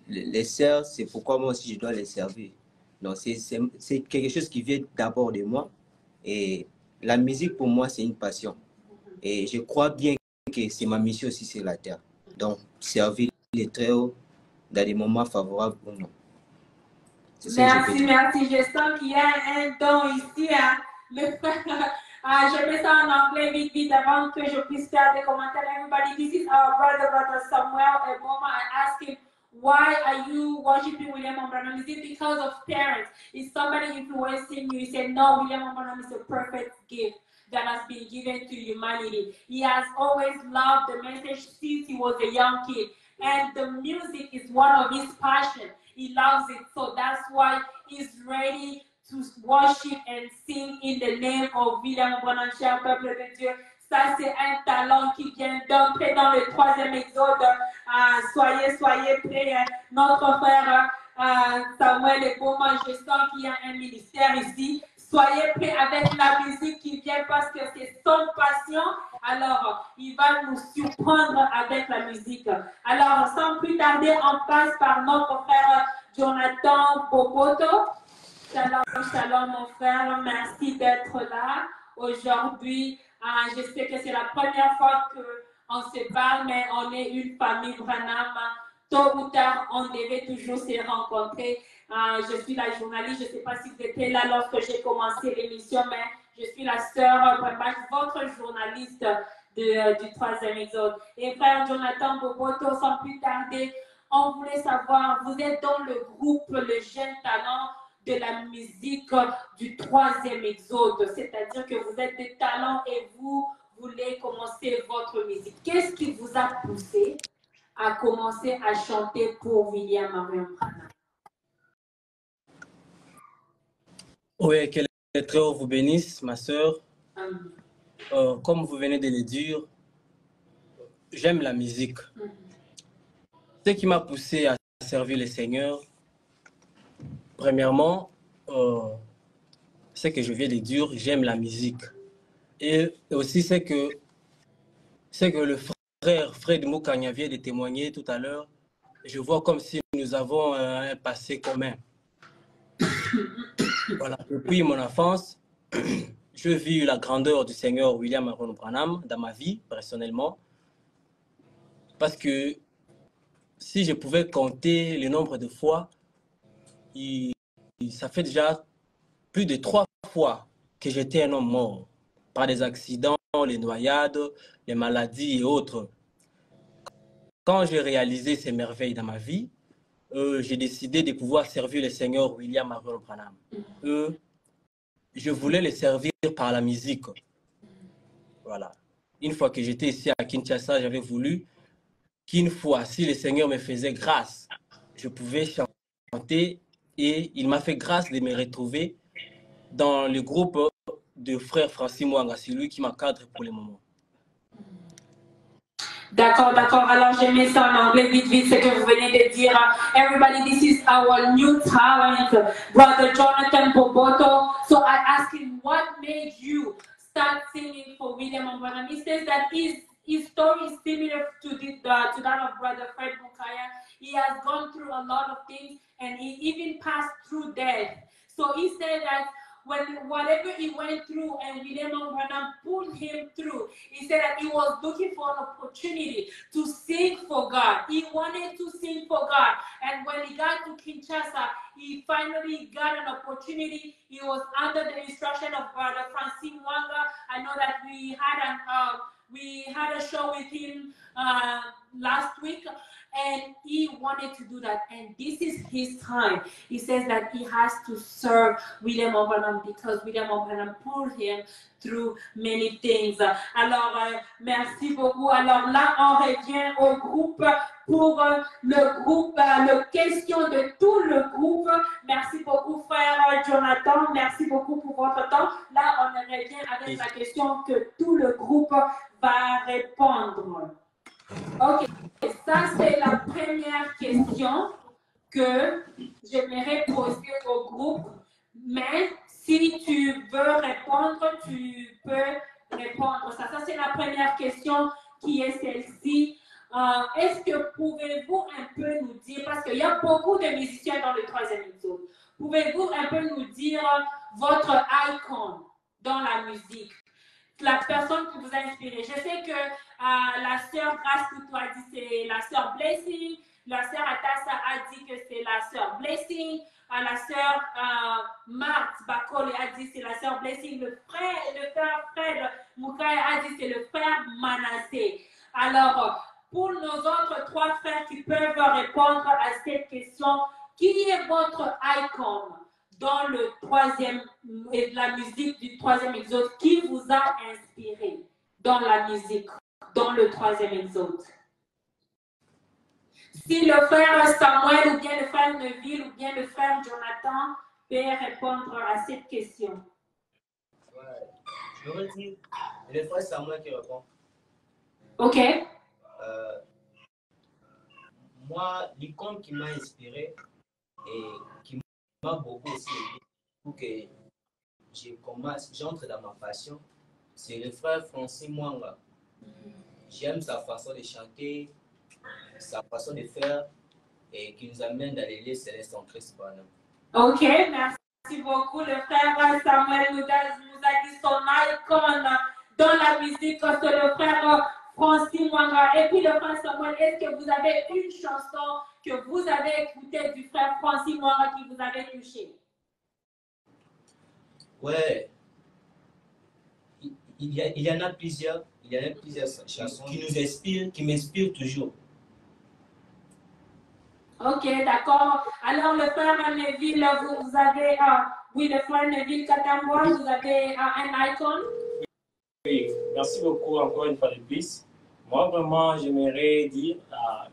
les servent, c'est pourquoi moi aussi je dois les servir. Non, c'est quelque chose qui vient d'abord de moi. Et la musique, pour moi, c'est une passion. Et je crois bien que c'est ma mission aussi sur la terre. Donc, servir les très hauts dans des moments favorables ou non. Merci, merci. Je sens qu'il y a un don ici. Hein. Le frère, je mets ça en anglais vite, vite, avant que je puisse faire des commentaires. Everybody, this is our brother Samuel Eboma. I asked him, why are you worshiping William Branham? Is it because of parents? Is somebody influencing you? He said, no, William Branham is a perfect gift that has been given to humanity. He has always loved the message since he was a young kid. And the music is one of his passions. He loves it. So that's why he's ready to worship and sing in the name of William Branham, cher peuple de Dieu. Ça, c'est un talent qui vient d'entrer dans le 3e exode. Soyez prêts. Notre frère Samuel Eboma, je sens qu'il y a un ministère ici. Soyez prêts avec la musique qui vient parce que c'est son passion. Alors, il va nous surprendre avec la musique. Alors, sans plus tarder, on passe par notre frère Jonathan Boboto. Shalom, shalom, mon frère. Merci d'être là aujourd'hui. Je sais que c'est la première fois qu'on se parle, mais on est une famille Branham. Tôt ou tard, on devait toujours se rencontrer. Je suis la journaliste. Je ne sais pas si vous étiez là lorsque j'ai commencé l'émission, mais je suis la sœur, votre journaliste du 3e exode. Et frère Jonathan Boboto, sans plus tarder, on voulait savoir, vous êtes dans le groupe Le Jeune Talent de la musique du 3e exode, c'est-à-dire que vous êtes des talents et vous voulez commencer votre musique. Qu'est-ce qui vous a poussé à commencer à chanter pour William Marion Branham? Oui, que les très hauts vous bénissent, ma sœur. Comme vous venez de le dire, j'aime la musique. Ce qui m'a poussé à servir le Seigneur, premièrement, c'est que je viens de dire, j'aime la musique. Et aussi, c'est que le frère Fred Moukanya vient de témoigner tout à l'heure. Je vois comme si nous avons un passé commun. Voilà. Depuis mon enfance, je vis la grandeur du Seigneur William Marion Branham dans ma vie, personnellement. Parce que si je pouvais compter le nombre de fois, ça fait déjà plus de 3 fois que j'étais un homme mort par des accidents, les noyades, les maladies et autres. Quand j'ai réalisé ces merveilles dans ma vie, j'ai décidé de pouvoir servir le Seigneur William Marion Branham. Je voulais le servir par la musique. Voilà. Une fois que j'étais ici à Kinshasa, j'avais voulu qu'une fois, si le Seigneur me faisait grâce, je pouvais chanter, et il m'a fait grâce de me retrouver dans le groupe de frère Francis Mwanga. C'est lui qui m'encadre pour le moment. D'accord, d'accord. Alors, je mets ça en anglais vite, vite, ce que vous venez de dire. Everybody, this is our new talent, Brother Jonathan Boboto. So I asked him, what made you start singing for William Branham? He says that his story is similar to that of Brother Fred Mukaya. He has gone through a lot of things, and he even passed through death. So he said that when whatever he went through and William Branham pulled him through, he said that he was looking for an opportunity to sing for God. He wanted to sing for God. And when he got to Kinshasa, he finally got an opportunity. He was under the instruction of Brother Francine Mwanga. I know that we had a show with him last week, and he wanted to do that. And this is his time. He says that he has to serve William Branham because William Branham pulled him through many things. Alors, merci beaucoup. Alors là, on revient au groupe pour le groupe, le question de tout le groupe. Merci beaucoup, frère Jonathan. Merci beaucoup pour votre temps. Là, on revient avec la question que tout le groupe va répondre. Ok, ça c'est la première question que j'aimerais poser au groupe. Mais si tu veux répondre, tu peux répondre. Ça c'est la première question qui est celle-ci. Est-ce que pouvez-vous un peu nous dire, parce qu'il y a beaucoup de musiciens dans le troisième exode, pouvez-vous un peu nous dire votre icône dans la musique? La personne qui vous a inspiré. Je sais que la sœur Grace Coutou a dit c'est la sœur Blessing, la sœur Atassa a dit que c'est la sœur Blessing, la sœur Marthe Bakole a dit c'est la sœur Blessing, le frère Fred Moukaï a dit c'est le frère Manassé. Alors, pour nos autres trois frères qui peuvent répondre à cette question, qui est votre icône dans le troisième, la musique du troisième exode, qui vous a inspiré dans la musique, dans le troisième exode? Si le frère Samuel ou bien le frère Neville ou bien le frère Jonathan peut répondre à cette question. Ouais, je veux dire, le frère Samuel qui répond. Ok. Moi, l'icône qui m'a inspiré et qui m'a beaucoup aussi aidé pour que j'entre dans ma passion, c'est le frère Francis Mwanga. J'aime sa façon de chanter, sa façon de faire et qui nous amène dans l'église céleste en Christ. Ok, merci beaucoup. Le frère Samuel nous a dit son icône dans la musique, c'est le frère Francis Mwanga. Et puis le frère Samuel, est-ce que vous avez une chanson que vous avez écoutée du frère Francis Mwanga qui vous avait touché? Ouais, il y en a plusieurs. Il y a plusieurs chansons qui nous inspirent, qui m'inspirent toujours. Ok, d'accord. Alors, le frère Neville, vous avez, oui, le frère Neville Katambois, vous avez un icône? Oui, merci beaucoup encore une fois de plus. Moi, vraiment, j'aimerais dire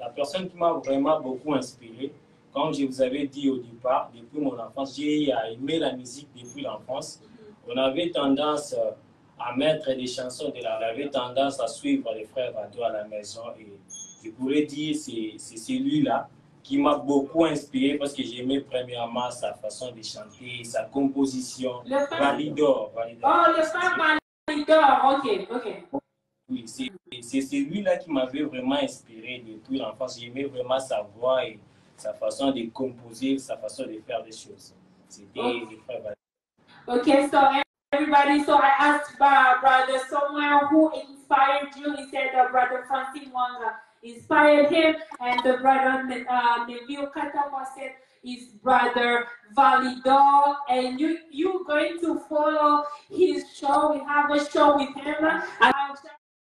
la personne qui m'a vraiment beaucoup inspiré, comme je vous avais dit au départ, depuis mon enfance, j'ai aimé la musique depuis l'enfance. On avait tendance à mettre des chansons on avait tendance à suivre les frères Vado à la maison. Et je pourrais dire que c'est celui-là qui m'a beaucoup inspiré parce que j'aimais premièrement sa façon de chanter, sa composition. Validor. Oh, le frère Validor, ok. Oui, c'est celui-là qui m'avait vraiment inspiré depuis l'enfance. J'aimais vraiment sa voix et sa façon de composer, sa façon de faire des choses. C'était les frères Validor. Okay, so everybody, so I asked Brother somewhere who inspired you. He said Brother Francis Mwanga inspired him, and the brother Neville Katawa said his brother Validor, and you're going to follow his show. We have a show with him.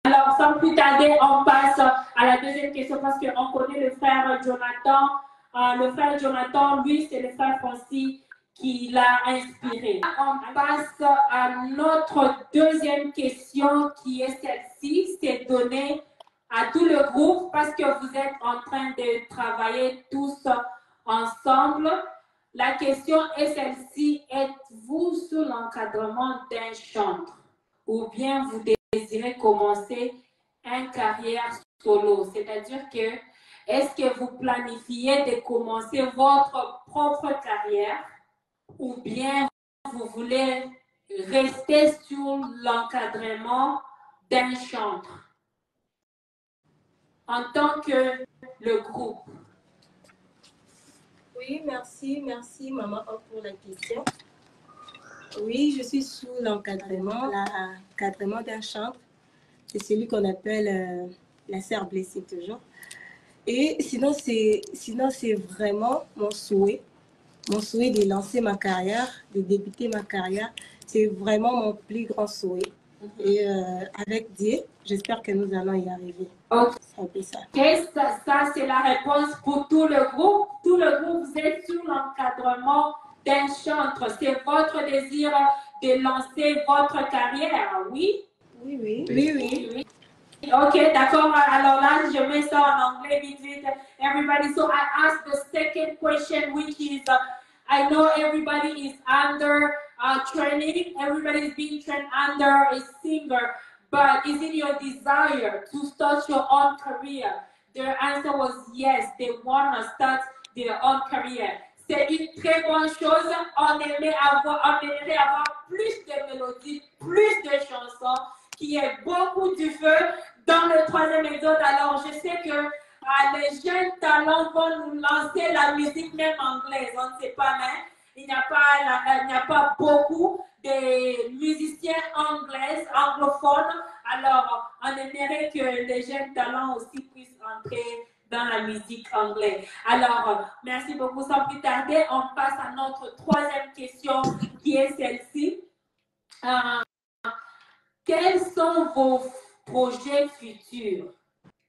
Alors, sans plus tarder, on passe à la deuxième question parce qu'on connaît le frère Jonathan. Le frère Jonathan, lui, c'est le frère Francis qui l'a inspiré. On passe à notre deuxième question qui est celle-ci. C'est donné à tout le groupe parce que vous êtes en train de travailler tous ensemble. La question est celle-ci. Êtes-vous sous l'encadrement d'un chantre ou bien vous désirez commencer une carrière solo? C'est-à-dire que est-ce que vous planifiez de commencer votre propre carrière ou bien vous voulez rester sous l'encadrement d'un chantre en tant que le groupe? Oui, merci maman pour la question. Oui, je suis sous l'encadrement d'un chantre. C'est celui qu'on appelle la sœur blessée toujours. Et sinon, c'est vraiment mon souhait de lancer ma carrière, de débuter ma carrière. C'est vraiment mon plus grand souhait. Et avec Dieu, j'espère que nous allons y arriver. Ok, C'est un peu ça. ça c'est la réponse pour tout le groupe. Tout le groupe, vous êtes sous l'encadrement d'un chantre. C'est votre désir de lancer votre carrière, oui? Oui, oui. Oui, oui. Ok, d'accord. Alors là, je mets ça en anglais vite vite. Everybody, so I asked the second question, which is, I know everybody is under training. Everybody is being trained under a singer. But is it your desire to start your own career? Their answer was yes. They want to start their own career. C'est une très bonne chose. On aimerait avoir plus de mélodies, plus de chansons, qui est beaucoup du feu dans le troisième exode. Alors, je sais que les jeunes talents vont nous lancer la musique même anglaise. On ne sait pas, mais il n'y a pas beaucoup de musiciens anglophones. Alors, on aimerait que les jeunes talents aussi puissent entrer dans la musique anglaise. Alors, merci beaucoup. Sans plus tarder, on passe à notre troisième question qui est celle-ci. Quels sont vos projets futurs?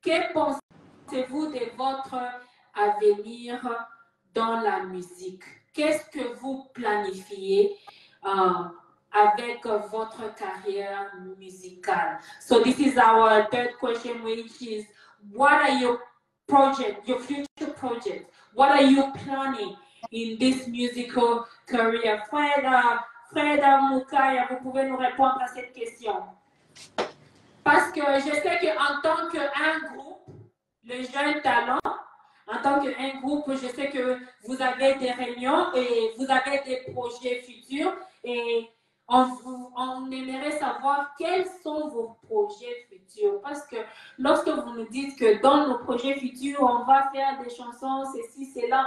Que pensez-vous de votre avenir dans la musique? Qu'est-ce que vous planifiez avec votre carrière musicale? So this is our third question, which is, what are your projects, your future projects? What are you planning in this musical career? Fred Moukaya, vous pouvez nous répondre à cette question. Parce que je sais qu'en tant qu'un groupe, le Jeune Talent, en tant qu'un groupe, je sais que vous avez des réunions et vous avez des projets futurs et on aimerait savoir quels sont vos projets futurs. Parce que lorsque vous nous dites que dans nos projets futurs, on va faire des chansons, ceci, cela,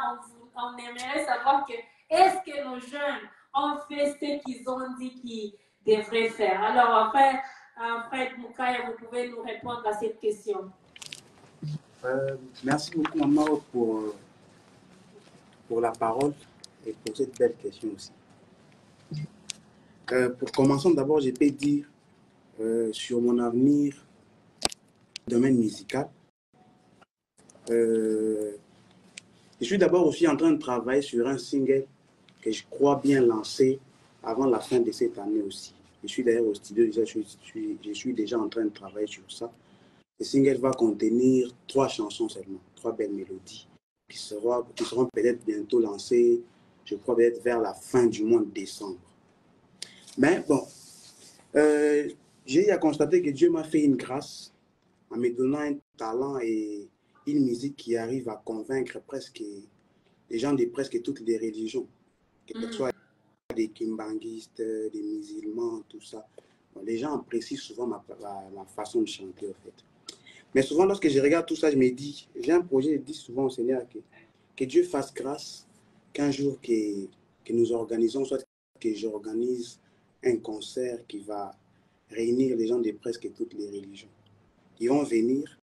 on aimerait savoir que est-ce que nos jeunes ont fait ce qu'ils ont dit qu'ils devraient faire. Alors, Fred Moukaya, vous pouvez nous répondre à cette question. Merci beaucoup, maman, pour la parole et pour cette belle question aussi. Pour commencer, d'abord, je peux dire sur mon avenir domaine musical. Je suis d'abord aussi en train de travailler sur un single que je crois bien lancer avant la fin de cette année aussi. Je suis d'ailleurs au studio, je suis déjà en train de travailler sur ça. Le single va contenir 3 chansons seulement, 3 belles mélodies qui seront peut-être bientôt lancées, je crois peut-être vers la fin du mois de décembre. Mais bon, j'ai eu à constater que Dieu m'a fait une grâce en me donnant un talent et une musique qui arrive à convaincre presque les gens de presque toutes les religions, que ce soit des kimbanguistes, des musulmans, tout ça. Bon, les gens apprécient souvent ma façon de chanter, en fait. Mais souvent, lorsque je regarde tout ça, je me dis, j'ai un projet, je dis souvent au Seigneur que Dieu fasse grâce qu'un jour que nous organisons, soit que j'organise un concert qui va réunir les gens de presque toutes les religions. Ils vont venir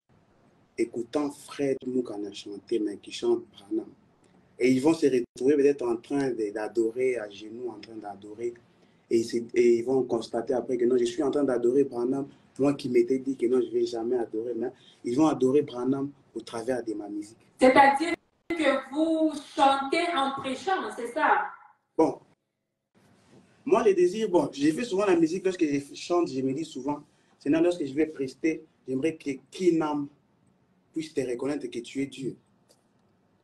écoutant Fred Moukana chanter, mais qui chante Branham. Et ils vont se retrouver peut-être en train d'adorer à genoux, en train d'adorer. Et ils vont constater après que non, je suis en train d'adorer Branham. Moi qui m'étais dit que non, je ne vais jamais adorer, mais ils vont adorer Branham au travers de ma musique. C'est-à-dire que vous chantez en prêchant, c'est ça? Bon, moi le désir, bon, j'ai fait souvent la musique, lorsque je chante, je me dis souvent, sinon lorsque je vais prester, j'aimerais que Kinam puisse te reconnaître que tu es Dieu.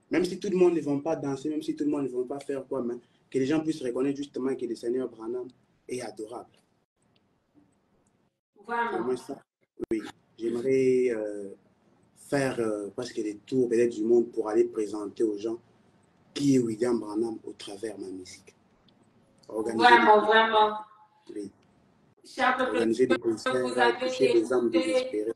Même si tout le monde ne va pas danser, même si tout le monde ne va pas faire quoi, mais que les gens puissent reconnaître justement que le Seigneur Branham est adorable. Vraiment. Ça, oui, j'aimerais faire presque des tours peut-être du monde pour aller présenter aux gens qui est William Branham au travers de ma musique. Vraiment. Oui. Organiser des concerts, toucher les âmes désespérées.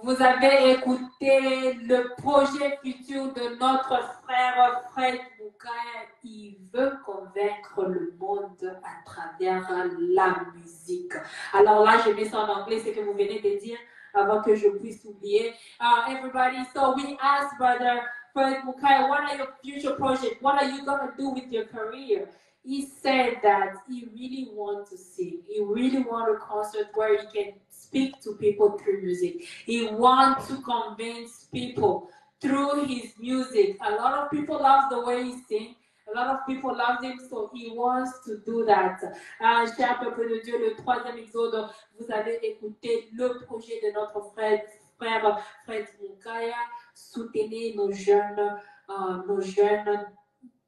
Vous avez écouté le projet futur de notre frère Fred Mukaya. Il veut convaincre le monde à travers la musique. Alors là, je mets ça en anglais, c'est que vous venez de dire avant que je puisse oublier. Everybody, so we asked Brother Fred Mukaya, what are your future projects? What are you going to do with your career? He said that he really wants to sing. He really wants a concert where he can speak to people through music. He wants to convince people through his music. A lot of people love the way he sings. A lot of people love him, so he wants to do that. Cher peuple de Dieu, le troisième exode, vous avez écouté le projet de notre frère Fred Mukaya. Soutenez nos jeunes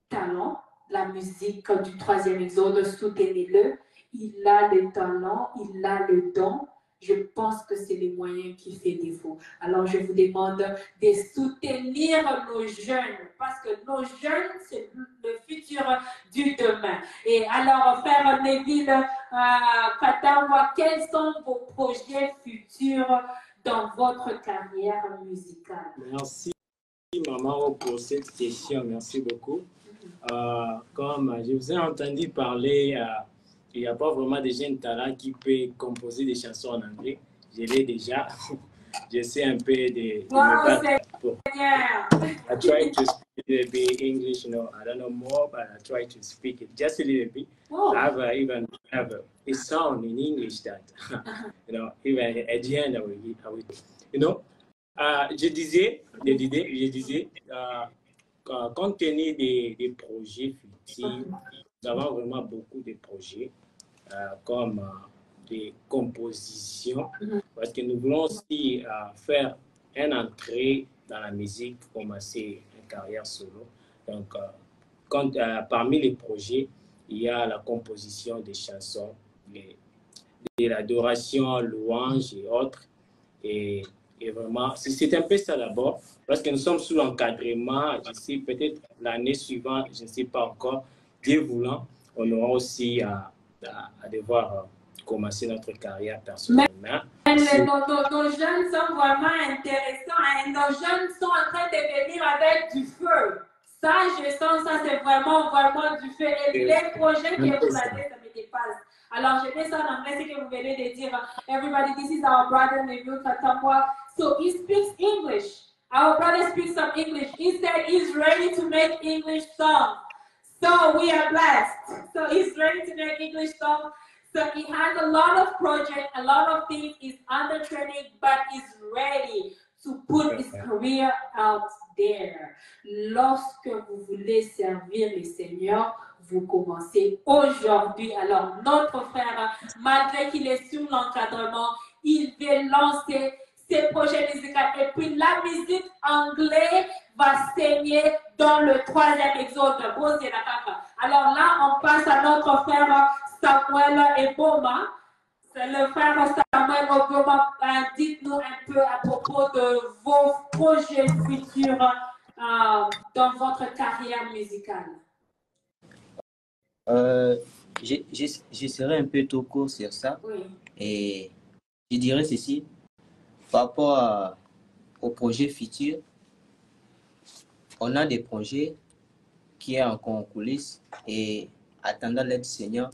talents. La musique du troisième exode, soutenez-le. Il a le talent, il a le don. Je pense que c'est les moyens qui font défaut. Alors, je vous demande de soutenir nos jeunes, parce que nos jeunes, c'est le futur du demain. Et alors, frère Neville Katamwa, quels sont vos projets futurs dans votre carrière musicale? Merci, maman, pour cette question. Merci beaucoup. Comme je vous ai entendu parler, il n'y a pas vraiment de jeunes talents qui peuvent composer des chansons en anglais. Je l'ai déjà. Je sais un peu de I try to speak a little bit English, I don't know more, but I try to speak it just a little bit. I even have a sound in English that, even at the end, je disais, compte tenu des projets futurs, nous avons vraiment beaucoup de projets comme des compositions, parce que nous voulons aussi faire une entrée dans la musique, commencer une carrière solo. Donc, parmi les projets, il y a la composition des chansons, de l'adoration, louange et autres. Et vraiment, c'est un peu ça d'abord, parce que nous sommes sous l'encadrement, je sais, peut-être l'année suivante, je ne sais pas encore, Dieu voulant, on aura aussi à devoir commencer notre carrière personnellement. Nos jeunes sont vraiment intéressants, et nos jeunes sont en train de venir avec du feu. Ça, je sens, ça c'est vraiment du feu. Et les projets que vous avez, ça me dépasse. Alors, je mets ça en anglais, c'est que vous venez de dire, everybody, this is our brother Neville Katamwa. So he speaks English. Our brother speaks some English. He said he's ready to make English songs. So we are blessed. So he's ready to make English songs. So he has a lot of projects, a lot of things. He's under training, but he's ready to put his career out there. Lorsque vous voulez servir le Seigneur, vous commencez aujourd'hui. Alors, notre frère, malgré qu'il est sur l'encadrement, il veut lancer ses projets musicaux. Et puis, la musique anglaise va saigner dans le troisième exode. Alors là, on passe à notre frère Samuel Eboma. C'est le frère Samuel Eboma. Dites-nous un peu à propos de vos projets futurs dans votre carrière musicale. Je serai un peu trop court sur ça. Oui. Et je dirais ceci, par rapport au projet futur, on a des projets qui sont encore en coulisses et attendant l'aide du Seigneur,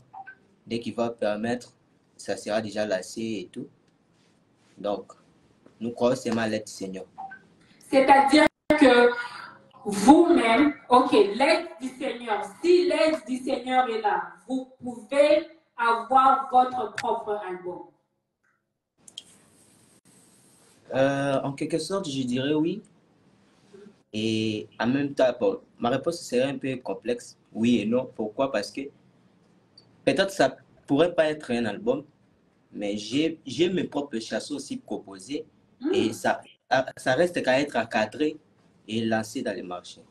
dès qu'il va permettre, ça sera déjà lancé et tout. Donc, nous croyons seulement à l'aide du Seigneur. C'est-à-dire que vous-même, ok, l'aide du Seigneur, si l'aide du Seigneur est là, vous pouvez avoir votre propre album. En quelque sorte, je dirais oui. Et en même temps, bon, ma réponse serait un peu complexe, oui et non. Pourquoi? Parce que peut-être ça pourrait pas être un album, mais j'ai mes propres chansons aussi proposées et ça reste qu'à être encadré et lancé dans les marchés.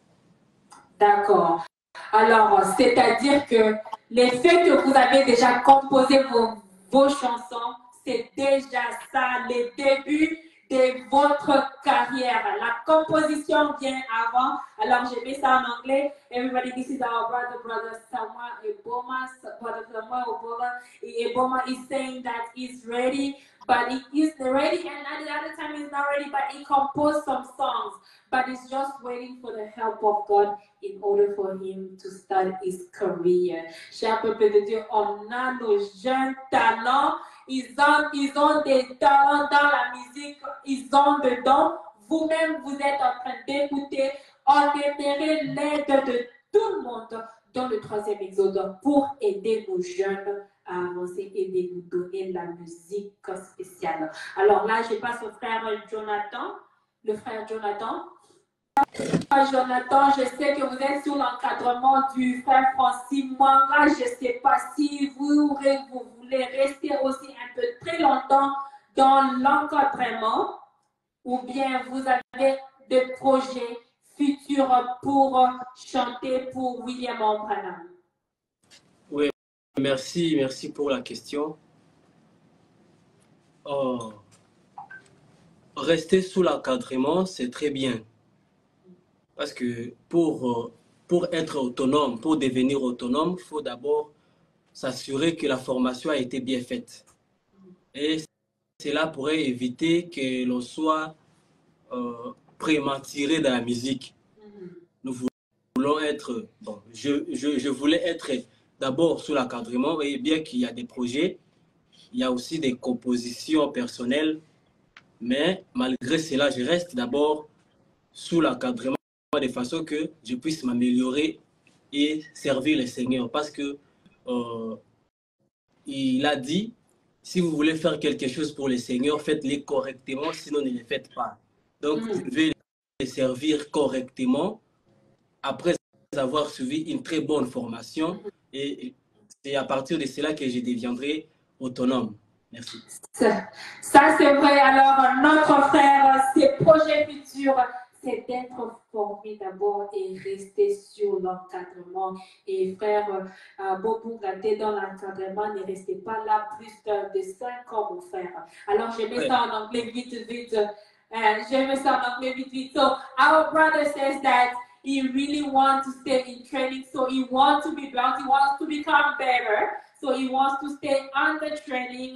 D'accord. Alors, c'est-à-dire que les faits que vous avez déjà composé vos chansons, c'est déjà ça, le début de votre carrière. La composition vient avant. Alors, je mets ça en anglais. Everybody, this is our brother Samuel Eboma. Brother Samuel Eboma is saying that he's ready, but he is ready, and at the other time he's not ready, but he composed some songs, but he's just waiting for the help of God in order for him to start his career. Cher peuple de Dieu, on a nos jeunes talents, ils ont des talents dans la musique, ils ont dedans. Vous-même, vous êtes en train d'écouter. On aimerait l'aide de tout le monde dans le 3e exode pour aider nos jeunes à avancer et de nous donner la musique spéciale. Alors là, je passe au frère Jonathan, le frère Jonathan. Jonathan, je sais que vous êtes sous l'encadrement du frère Francis Mwanga. Je ne sais pas si vous voulez rester aussi un peu très longtemps dans l'encadrement ou bien vous avez des projets futurs pour chanter pour William Branham. Oui, merci pour la question. Oh, rester sous l'encadrement, c'est très bien. Parce que pour être autonome, pour devenir autonome, il faut d'abord s'assurer que la formation a été bien faite. Et cela pourrait éviter que l'on soit prématuré dans la musique. Nous voulons être... Bon, je voulais être d'abord sous l'encadrement, et bien qu'il y a des projets, il y a aussi des compositions personnelles, mais malgré cela, je reste d'abord sous l'encadrement de façon que je puisse m'améliorer et servir le Seigneur. Parce que il a dit, si vous voulez faire quelque chose pour le Seigneur, faites-le correctement, sinon ne le faites pas. Donc, je vais les servir correctement après avoir suivi une très bonne formation et c'est à partir de cela que je deviendrai autonome. Merci. Ça c'est vrai. Alors, notre frère, ses projets futurs, c'est d'être formé d'abord et rester sur l'encadrement. Et frère Bobo Gâté, dans l'encadrement, ne restez pas là plus de 5 ans, mon frère. Alors, je mets ça en anglais vite. Je mets ça en anglais vite. So, our brother says that he really wants to stay in training, so he wants to be better, he wants to become better, so he wants to stay under training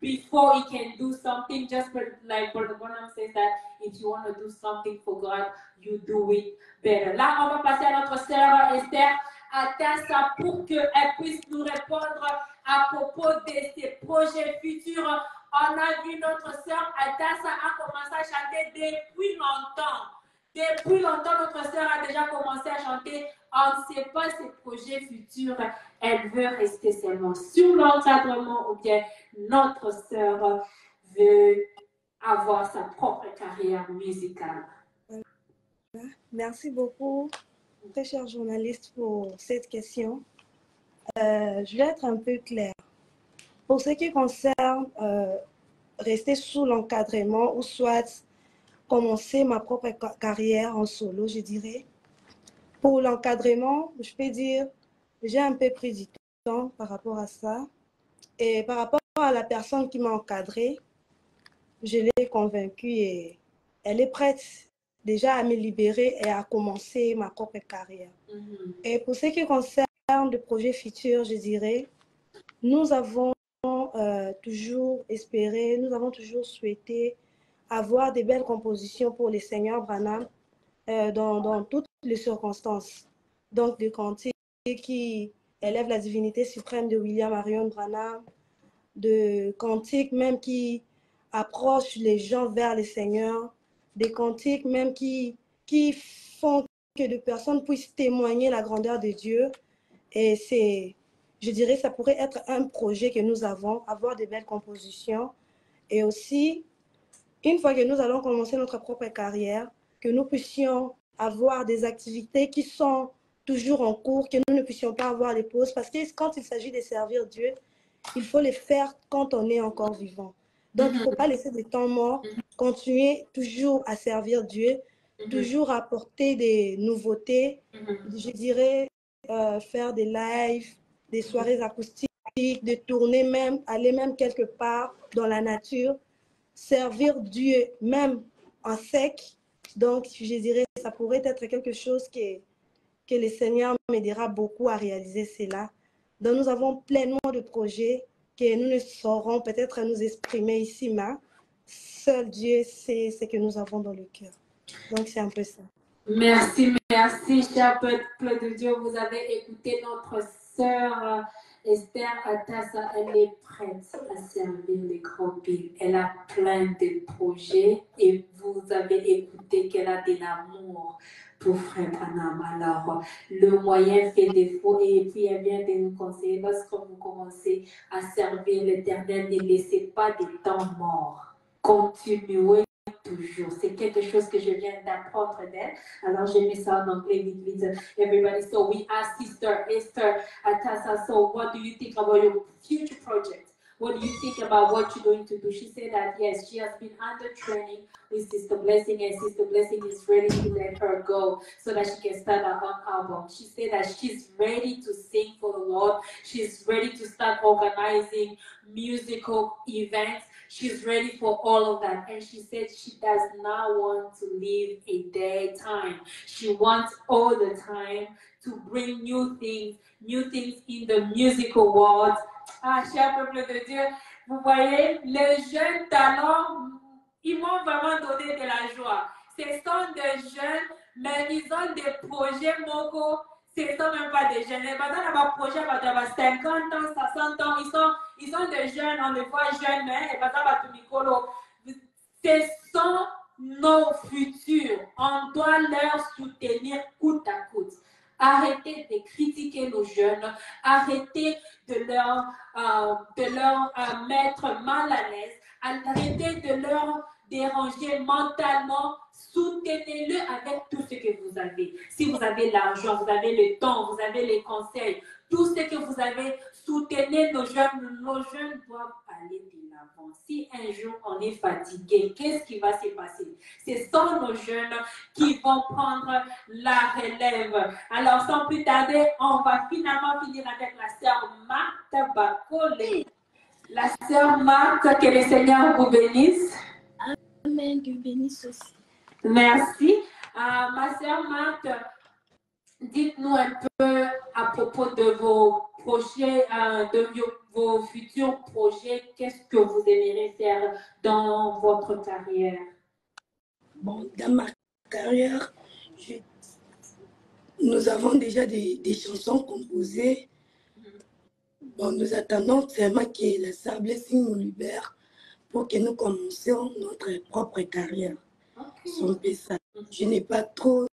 before he can do something. Just like Brother Bonham says that if you want to do something for God, you do it better. Là, on va passer à notre sœur Esther Atassa pour qu'elle puisse nous répondre à propos de ses projets futurs. On a vu notre sœur Atassa a commencé à chanter depuis longtemps. Depuis longtemps, notre sœur a déjà commencé à chanter. On ne sait pas ses projets futurs. Elle veut rester seulement sur l'encadrement ou bien notre sœur veut avoir sa propre carrière musicale. Merci beaucoup, très cher journaliste, pour cette question. Je vais être un peu claire. Pour ce qui concerne rester sous l'encadrement ou soit commencer ma propre carrière en solo, je dirais. Pour l'encadrement, je peux dire, j'ai un peu pris du temps par rapport à ça. Et par rapport à la personne qui m'a encadrée, je l'ai convaincue et elle est prête déjà à me libérer et à commencer ma propre carrière. Et pour ce qui concerne le projet futurs, je dirais, nous avons toujours espéré, nous avons toujours souhaité avoir des belles compositions pour les seigneurs Branham dans toutes les circonstances. Donc, des cantiques qui élèvent la divinité suprême de William Marion Branham, de cantiques même qui approchent les gens vers les seigneurs, des cantiques même qui font que des personnes puissent témoigner la grandeur de Dieu. Et c'est, je dirais, ça pourrait être un projet que nous avons, avoir de belles compositions. Et aussi, une fois que nous allons commencer notre propre carrière, que nous puissions avoir des activités qui sont toujours en cours, que nous ne puissions pas avoir des pauses, parce que quand il s'agit de servir Dieu, il faut les faire quand on est encore vivant. Donc, il ne faut pas laisser des temps morts, continuer toujours à servir Dieu, toujours apporter des nouveautés, je dirais faire des lives, des soirées acoustiques, de tourner même, aller même quelque part dans la nature, servir Dieu même en sec. Donc, je dirais, ça pourrait être quelque chose que le Seigneur m'aidera beaucoup à réaliser cela. Donc, nous avons pleinement de projets que nous ne saurons peut-être nous exprimer ici, mais seul Dieu sait ce que nous avons dans le cœur. Donc, c'est un peu ça. Merci, merci, cher peuple de Dieu. Vous avez écouté notre sœur Esther Atassa. Elle est prête à servir les grands pays. Elle a plein de projets et vous avez écouté qu'elle a de l'amour pour Frère Branham. Alors, le moyen fait défaut et puis elle vient de nous conseiller. Lorsque vous commencez à servir l'Éternel, ne laissez pas de temps mort. Continuez toujours. C'est quelque chose que je viens d'apprendre d'elle. Alors, j'ai mis ça en anglais vite, vite. Everybody, so we asked Sister Esther Atassa, so what do you think about your future project? What do you think about what you're going to do? She said that, yes, she has been under training with Sister Blessing, and Sister Blessing is ready to let her go so that she can start her own album. She said that she's ready to sing for the Lord. She's ready to start organizing musical events. She's ready for all of that. And she said she does not want to live a daytime. She wants all the time to bring new things in the musical world. Ah, cher peuple de Dieu, vous voyez, les jeunes talents, ils m'ont vraiment donné de la joie. Ce sont des jeunes, mais ils ont des projets moko. Ce ne sont même pas des jeunes. Les gens ont un projet, ils ont 50 ans, 60 ans. Ils sont des jeunes, on les voit jeunes, mais ce sont nos futurs. On doit leur soutenir coûte à coûte. Arrêtez de critiquer nos jeunes. Arrêtez de leur mettre mal à l'aise. Arrêtez de leur déranger mentalement. Soutenez-le avec tout ce que vous avez. Si vous avez l'argent, vous avez le temps, vous avez les conseils, tout ce que vous avez, soutenez nos jeunes. Nos jeunes doivent aller de l'avant. Si un jour on est fatigué, qu'est-ce qui va se passer? Ce sont nos jeunes qui vont prendre la relève. Alors, sans plus tarder, on va finalement finir avec la sœur Marthe Bakole. La sœur Marthe, que le Seigneur vous bénisse. Amen, Dieu bénisse aussi. Merci. Ma sœur Marthe, dites-nous un peu à propos de vos projets, de vos futurs projets. Qu'est-ce que vous aimeriez faire dans votre carrière? Bon, dans ma carrière, nous avons déjà des chansons composées. Bon, nous attendons seulement que la sœur Blessing nous libère pour que nous commencions notre propre carrière. Okay. Je n'ai pas trop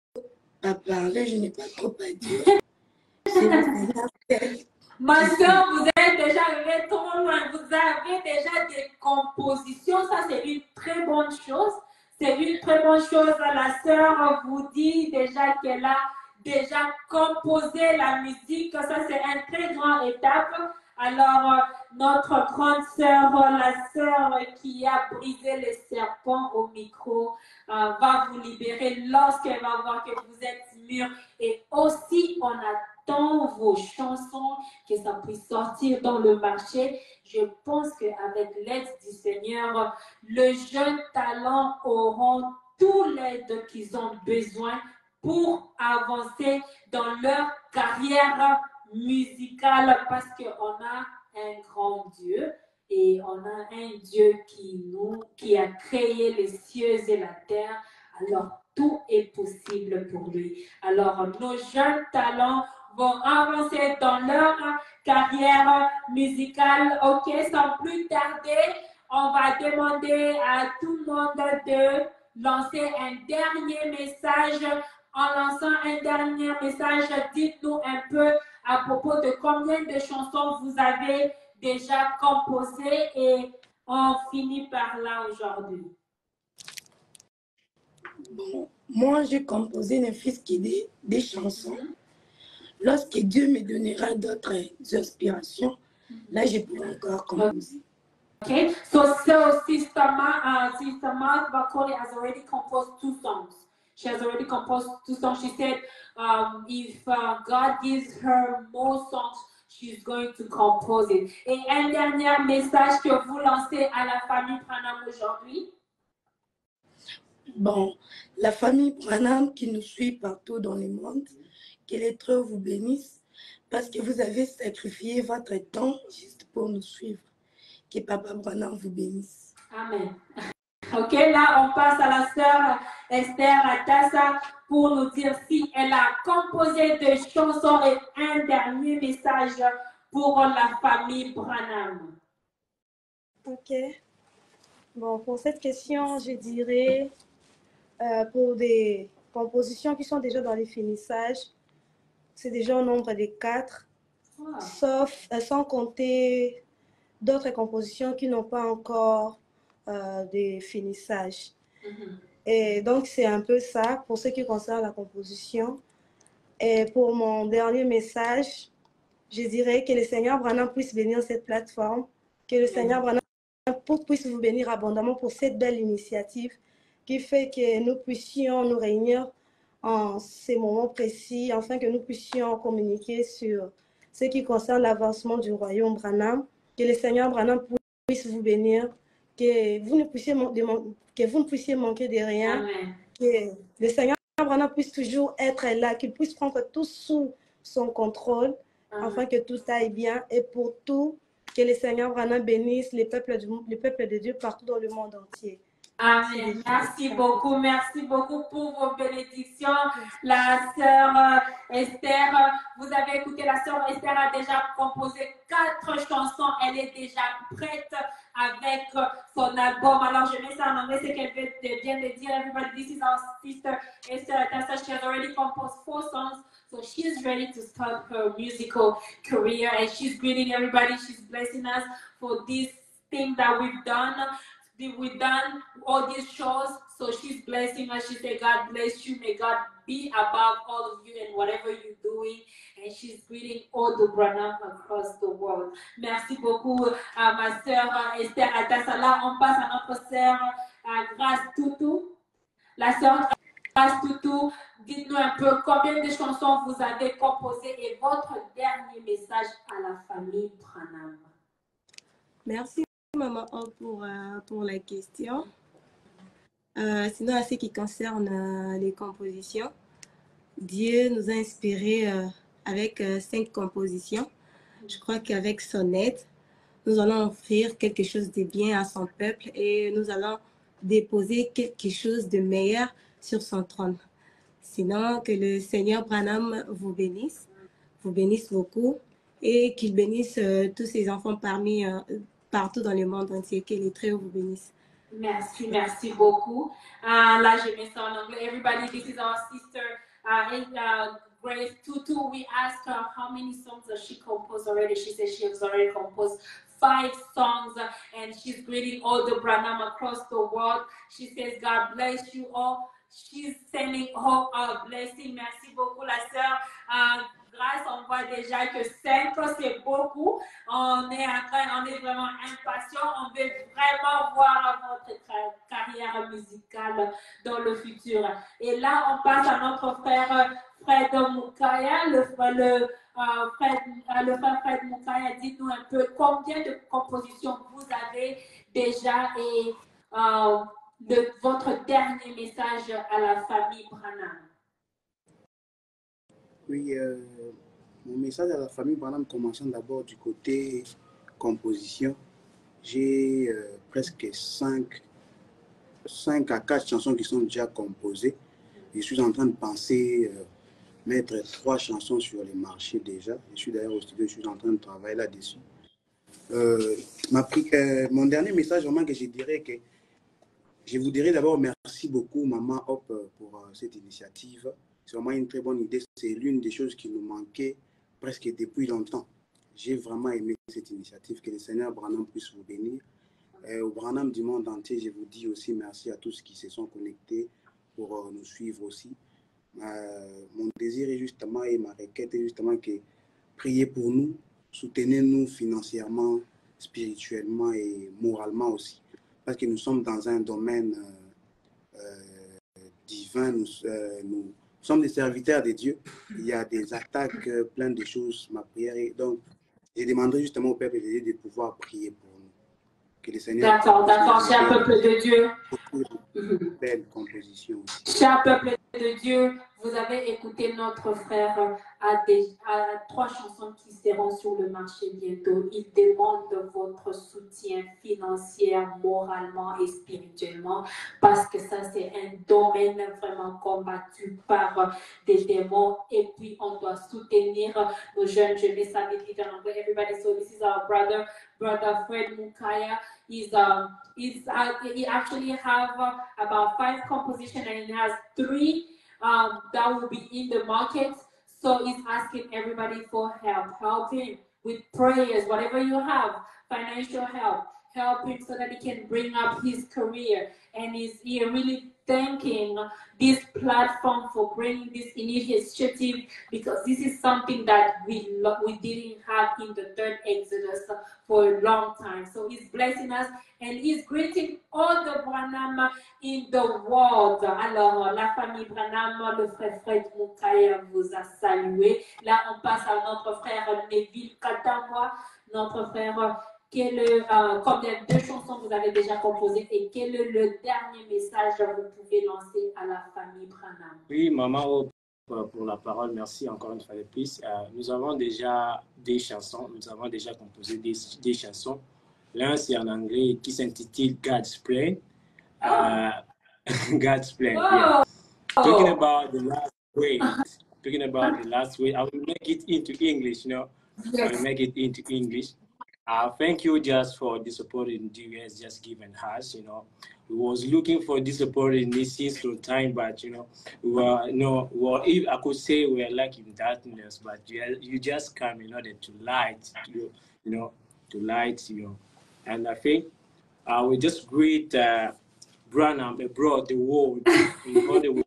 à parler, je n'ai pas trop à dire. Ma soeur, vous êtes déjà arrivée trop loin. Vous avez déjà des compositions. Ça, c'est une très bonne chose. C'est une très bonne chose. La sœur vous dit déjà qu'elle a déjà composé la musique. Ça, c'est une très grande étape. Alors, notre grande sœur, la sœur qui a brisé le serpent au micro, va vous libérer lorsqu'elle va voir que vous êtes mûr. Et aussi, on attend vos chansons, que ça puisse sortir dans le marché. Je pense qu'avec l'aide du Seigneur, les jeunes talents auront tout l'aide qu'ils ont besoin pour avancer dans leur carrière musicale, parce qu'on a un grand Dieu et on a un Dieu qui a créé les cieux et la terre. Alors tout est possible pour lui. Alors nos jeunes talents vont avancer dans leur carrière musicale. Ok, sans plus tarder, on va demander à tout le monde de lancer un dernier message. En lançant un dernier message, dites-nous un peu à propos de combien de chansons vous avez déjà composées et on finit par là aujourd'hui. Bon, moi, j'ai composé ne fût-ce que des chansons. Lorsque Dieu me donnera d'autres inspirations, là, je pourrai encore composer. Okay, so Sister Marthe Bakole has already composed 2 songs. She has already composed 2 songs. She said if God gives her more songs, she's going to compose it. Et un dernier message que vous lancez à la famille Branham aujourd'hui? Bon, la famille Branham qui nous suit partout dans le monde, que l'Éternel vous bénisse, parce que vous avez sacrifié votre temps juste pour nous suivre. Que Papa Branham vous bénisse. Amen. Ok, là, on passe à la sœur Esther Atassa pour nous dire si elle a composé des chansons et un dernier message pour la famille Branham. Ok. Bon, pour cette question, je dirais pour des compositions qui sont déjà dans les finissages, c'est déjà au nombre de 4, sans compter d'autres compositions qui n'ont pas encore de finissage. Et donc, c'est un peu ça pour ce qui concerne la composition. Et pour mon dernier message, je dirais que le Seigneur Branham puisse bénir cette plateforme, que le Seigneur Branham puisse vous bénir abondamment pour cette belle initiative qui fait que nous puissions nous réunir en ces moments précis, afin que nous puissions communiquer sur ce qui concerne l'avancement du royaume Branham, que le Seigneur Branham puisse vous bénir, que vous ne puissiez manquer de rien, Amen. que le Seigneur Branham puisse toujours être là, qu'il puisse prendre tout sous son contrôle, afin que tout aille bien, et pour tout, que le Seigneur Branham bénisse les peuples de Dieu partout dans le monde entier. Amen. Merci beaucoup pour vos bénédictions. La sœur Esther, vous avez écouté, la sœur Esther a déjà composé 4 chansons. Elle est déjà prête avec son album. Alors, je mets ça en anglais, c'est qu'elle vient de dire. Everybody, this is our sister Esther Atassa. She has already composed 4 songs. So she's ready to start her musical career. And she's greeting everybody. She's blessing us for this thing that we've done. We've done all these shows, so she's blessing us. She said, God bless you. May God be above all of you and whatever you're doing. And she's greeting all the Branham across the world. Merci beaucoup à ma sœur Esther Atassa. Là, on passe à notre sœur Grace Toutou. La sœur Grace Toutou, dites-nous un peu combien de chansons vous avez composées et votre dernier message à la famille Branham. Merci. Maman pour la question. Sinon, à ce qui concerne les compositions, Dieu nous a inspirés avec 5 compositions. Je crois qu'avec son aide, nous allons offrir quelque chose de bien à son peuple et nous allons déposer quelque chose de meilleur sur son trône. Sinon, que le Seigneur Branham vous bénisse beaucoup et qu'il bénisse tous ses enfants partout dans le monde entier. Que les très hauts vous bénissent. Merci beaucoup. Là, je mets ça en anglais. Everybody, this is our sister, Grace Toutou. We asked her how many songs has she composed already. She said she has already composed 5 songs, and she's greeting all the Branham across the world. She says, God bless you all. She's sending all our blessing. Merci beaucoup, la sœur. Grâce, on voit déjà que 5, c'est beaucoup. On est vraiment impatient. On veut vraiment voir votre carrière musicale dans le futur. Et là, on passe à notre frère Fred Moukaya. Le frère Fred Moukaya, dites-nous un peu combien de compositions vous avez déjà et votre dernier message à la famille Branham. Oui, mon message à la famille Branham, commençant d'abord du côté composition. J'ai presque 5 à 4 chansons qui sont déjà composées. Je suis en train de penser mettre 3 chansons sur les marchés déjà. Je suis d'ailleurs au studio, je suis en train de travailler là-dessus. Mon dernier message, vraiment, que je dirais que je vous dirais d'abord merci beaucoup, Maman Hop, pour cette initiative. C'est vraiment une très bonne idée. C'est l'une des choses qui nous manquait presque depuis longtemps. J'ai vraiment aimé cette initiative. Que le Seigneur Branham puisse vous bénir. Au Branham du monde entier, je vous dis aussi merci à tous qui se sont connectés pour nous suivre aussi. Mon désir est justement, et ma requête est justement que priez pour nous, soutenez-nous financièrement, spirituellement et moralement aussi. Parce que nous sommes dans un domaine divin, nous sommes des serviteurs de Dieu. Il y a des attaques, plein de choses. Ma prière est donc, je demanderai justement au peuple de Dieu de pouvoir prier pour nous. Que le Seigneur. D'accord, cher peuple de Dieu. Beaucoup de belles compositions aussi. Cher peuple de Dieu, vous avez écouté notre frère à 3 chansons qui seront sur le marché bientôt. Il demande votre soutien financier, moralement et spirituellement parce que ça, c'est un domaine vraiment combattu par des démons. Et puis, on doit soutenir nos jeunes. Je vais saluer en anglais. Everybody, so this is our brother Fred Mukaya. He actually have about 5 compositions and he has 3 that will be in the market. So he's asking everybody for help. Help him with prayers, whatever you have, financial help. Help him so that he can bring up his career. And he's here really thanking this platform for bringing this initiative because this is something that we didn't have in the 3rd Exodus for a long time. So he's blessing us and he's greeting all the Branham in the world. Alors, la famille Branham, le frère Fred Mukaya vous a salué. Là, on passe à notre frère Neville Katangwa, notre frère. Combien de chansons vous avez déjà composées et quel est le dernier message que vous pouvez lancer à la famille Branham? Oui, maman, pour la parole, merci encore une fois de plus. Nous avons déjà des chansons, nous avons déjà composé des chansons. L'un, c'est en anglais qui s'intitule God's Plan. God's Plan, yeah. Talking about the last way, I will make it into English, you know. Yes. I will make it into English. Thank you just for the support you guys just given us. You know, we was looking for this support in this since some time, but you know, if I could say we are like in darkness, but you just come in order to light, and I think we just greet Branham abroad the world, in all the world.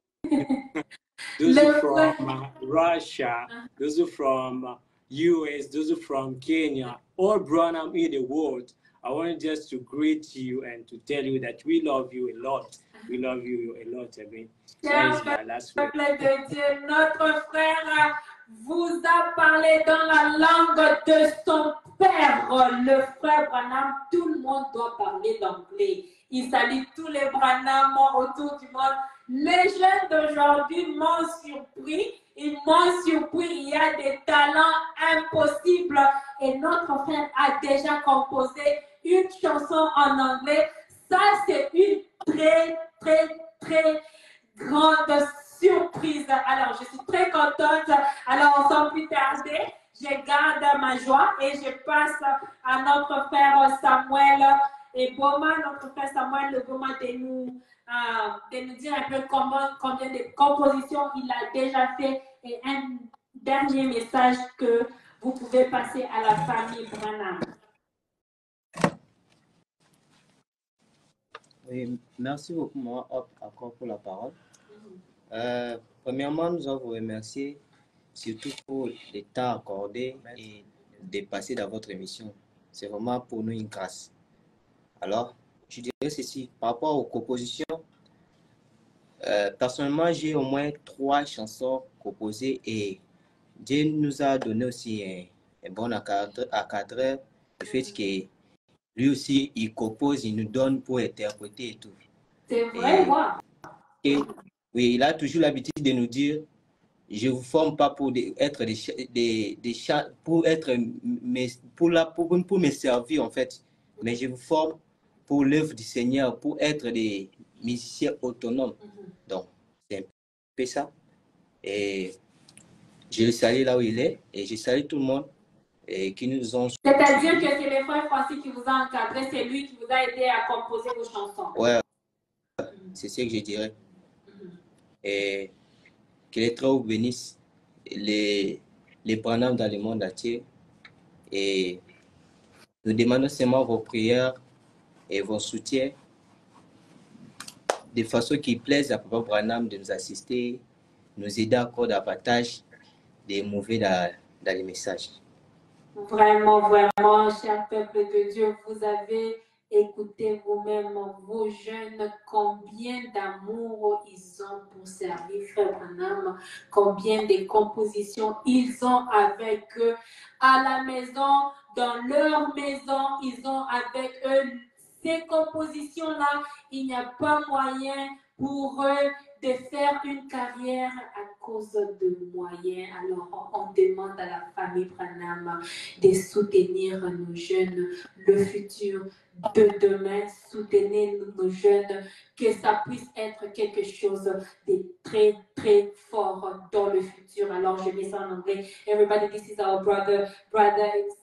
Those are from Russia, those are from US, those are from Kenya, all Branham in the world. I want just to greet you and to tell you that we love you a lot. We love you a lot. I mean, that is my last word. De Dieu, notre frère vous a parlé dans la langue de son père, le frère Branham. Tout le monde doit parler l'anglais. Il salue tous les Branham autour du monde. Les jeunes d'aujourd'hui m'ont surpris. Ils m'ont surpris. Il y a des talents impossibles. Et notre frère a déjà composé une chanson en anglais. Ça, c'est une très, très, très grande surprise. Alors, je suis très contente. Alors, sans plus tarder, je garde ma joie et je passe à notre frère Samuel et Boma, notre frère Samuel Boma, de nous dire un peu combien de compositions il a déjà fait et un dernier message que vous pouvez passer à la famille Branham. Oui, merci beaucoup, moi, encore pour la parole. Premièrement, nous allons vous remercier, surtout pour le temps accordé et de passer dans votre émission. C'est vraiment pour nous une grâce. Alors, je dirais ceci, par rapport aux compositions, personnellement, j'ai au moins 3 chansons composées et Dieu nous a donné aussi un bon encadreur, le fait que lui aussi, il compose, il nous donne pour interpréter et tout. C'est vrai, moi. Et oui, il a toujours l'habitude de nous dire, je ne vous forme pas pour être pour me servir en fait, mais je vous forme pour l'œuvre du Seigneur, pour être des musiciens autonomes. Donc, c'est un peu ça. Et je le salue là où il est, et je salue tout le monde et qui nous ont... C'est-à-dire que c'est le frère Francis qui vous a encadré, c'est lui qui vous a aidé à composer vos chansons. Ouais, c'est ce que je dirais. Et que les trois vous bénissent, les Branham dans le monde entier. Et nous demandons seulement vos prières et vos soutiens de façon qui plaise à Papa Branham de nous assister, nous aider encore davantage de mouver dans les messages. Vraiment, vraiment, cher peuple de Dieu, vous avez écouté vous-même, vos jeunes, combien d'amour ils ont pour servir Frère Branham, combien de compositions ils ont avec eux à la maison, dans leur maison, ils ont avec eux ces compositions-là. Il n'y a pas moyen pour eux de faire une carrière à cause de moyens. Alors, on demande à la famille Branham de soutenir nos jeunes, le futur de demain, soutenir nos jeunes, que ça puisse être quelque chose de très, très fort dans le futur. Alors, je mets ça en anglais. Everybody, this is our brother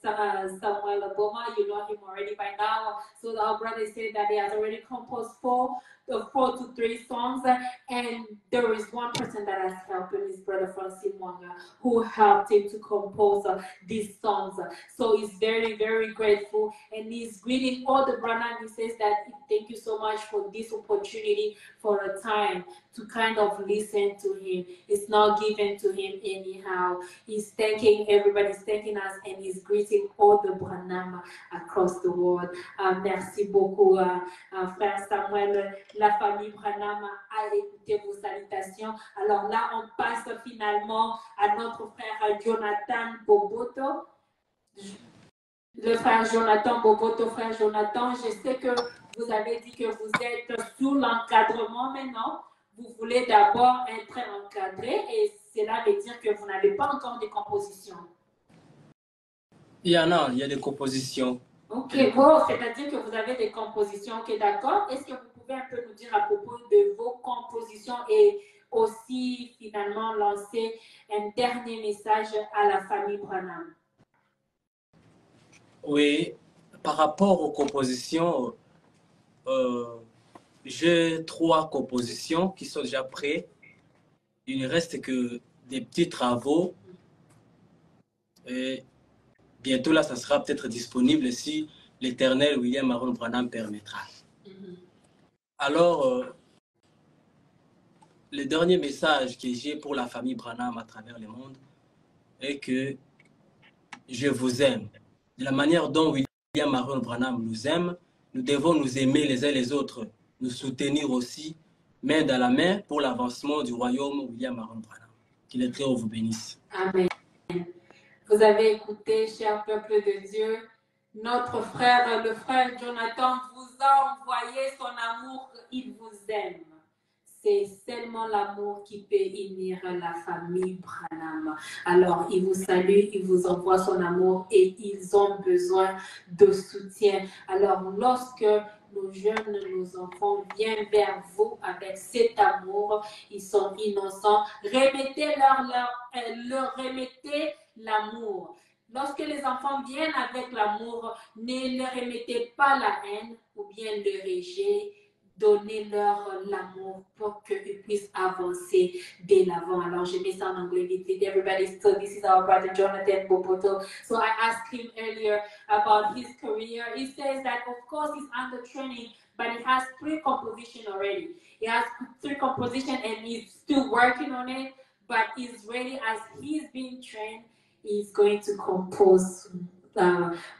Samuel Obama. You know him already by now. So our brother said that he has already composed 4 to 3 songs, and there is one person that has helped him, his brother Francis Mwanga, who helped him to compose these songs. So he's very, very grateful, and he's greeting all the Branham. He says that thank you so much for this opportunity, for a time to kind of listen to him. It's not given to him anyhow. He's thanking everybody, he's thanking us, and he's greeting all the Branham across the world. Merci beaucoup, frère Samuel. La famille Branham a écouté vos salutations. Alors là, on passe finalement à notre frère Jonathan Boboto. Le frère Jonathan Boboto, frère Jonathan, je sais que vous avez dit que vous êtes sous l'encadrement maintenant. Vous voulez d'abord être encadré et cela veut dire que vous n'avez pas encore de compositions. Il y a des compositions. Ok, bon, c'est-à-dire que vous avez des compositions, ok, d'accord. Est-ce que vous pouvez un peu nous dire à propos de vos compositions et aussi finalement lancer un dernier message à la famille Branham? Oui, par rapport aux compositions, j'ai 3 compositions qui sont déjà prêtes. Il ne reste que des petits travaux. Et bientôt, là, ça sera peut-être disponible si l'Éternel William Aaron Branham permettra. Alors, le dernier message que j'ai pour la famille Branham à travers le monde est que je vous aime. De la manière dont William Aaron Branham nous aime, nous devons nous aimer les uns les autres, nous soutenir aussi, main dans la main, pour l'avancement du royaume William Aaron Branham. Que le Très-Haut vous bénisse. Amen. Vous avez écouté, cher peuple de Dieu, notre frère, le frère Jonathan vous a envoyé son amour, il vous aime. C'est seulement l'amour qui peut unir la famille Branham. Alors, il vous salue, il vous envoie son amour et ils ont besoin de soutien. Alors, lorsque nos jeunes, nos enfants viennent vers vous avec cet amour, ils sont innocents, remettez l'amour. Lorsque les enfants viennent avec l'amour, ne leur remettez pas la haine ou bien le rejet. Donnez-leur l'amour pour qu'ils puissent avancer de l'avant. Alors, je mets ça en anglais vite vite. Everybody, so this is our brother Jonathan Boboto. So I asked him earlier about his career. He says that, of course, he's under training, but he has 3 compositions already. He has 3 compositions and he's still working on it, but he's ready as he's being trained. He's going to compose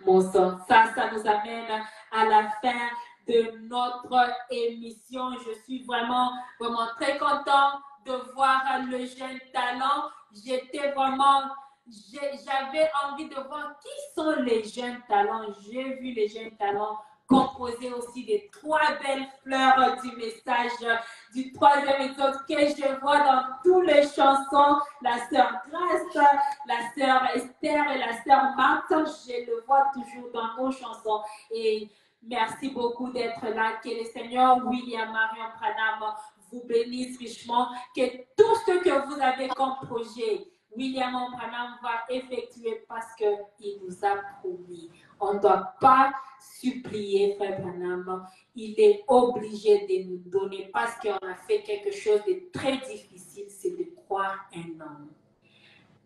mon son. Ça nous amène à la fin de notre émission. Je suis vraiment très content de voir le jeune talent. J'avais envie de voir qui sont les jeunes talents. J'ai vu les jeunes talents composer aussi des 3 belles fleurs du message du 3e exode que je vois dans toutes les chansons. La sœur Grace, la sœur Esther et la sœur Marthe, je le vois toujours dans nos chansons. Et merci beaucoup d'être là. Que le Seigneur William Marion Branham vous bénisse richement. Que tout ce que vous avez comme projet, William Branham va effectuer parce qu'il nous a promis. On ne doit pas supplier, frère Branham. Il est obligé de nous donner parce qu'on a fait quelque chose de très difficile, c'est de croire un homme.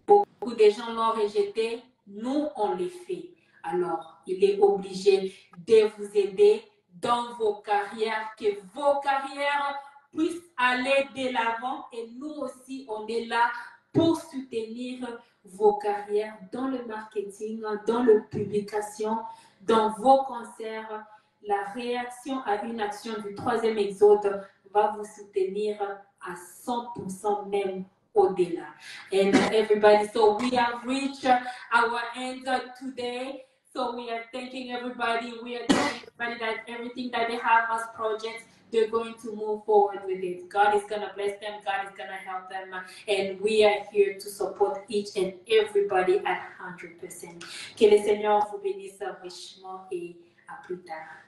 Beaucoup de gens l'ont rejeté, nous on le fait. Alors, il est obligé de vous aider dans vos carrières, que vos carrières puissent aller de l'avant et nous aussi, on est là pour soutenir vos carrières dans le marketing, dans la publication, dans vos concerts. La réaction à une action du 3e exode va vous soutenir à 100% même au-delà. And everybody, so we have reached our end today. So we are thanking everybody. We are telling everybody that everything that they have as projects, they're going to move forward with it. God is going to bless them. God is going to help them. And we are here to support each and everybody at 100%. Que le Seigneur vous bénisse richement et à plus tard.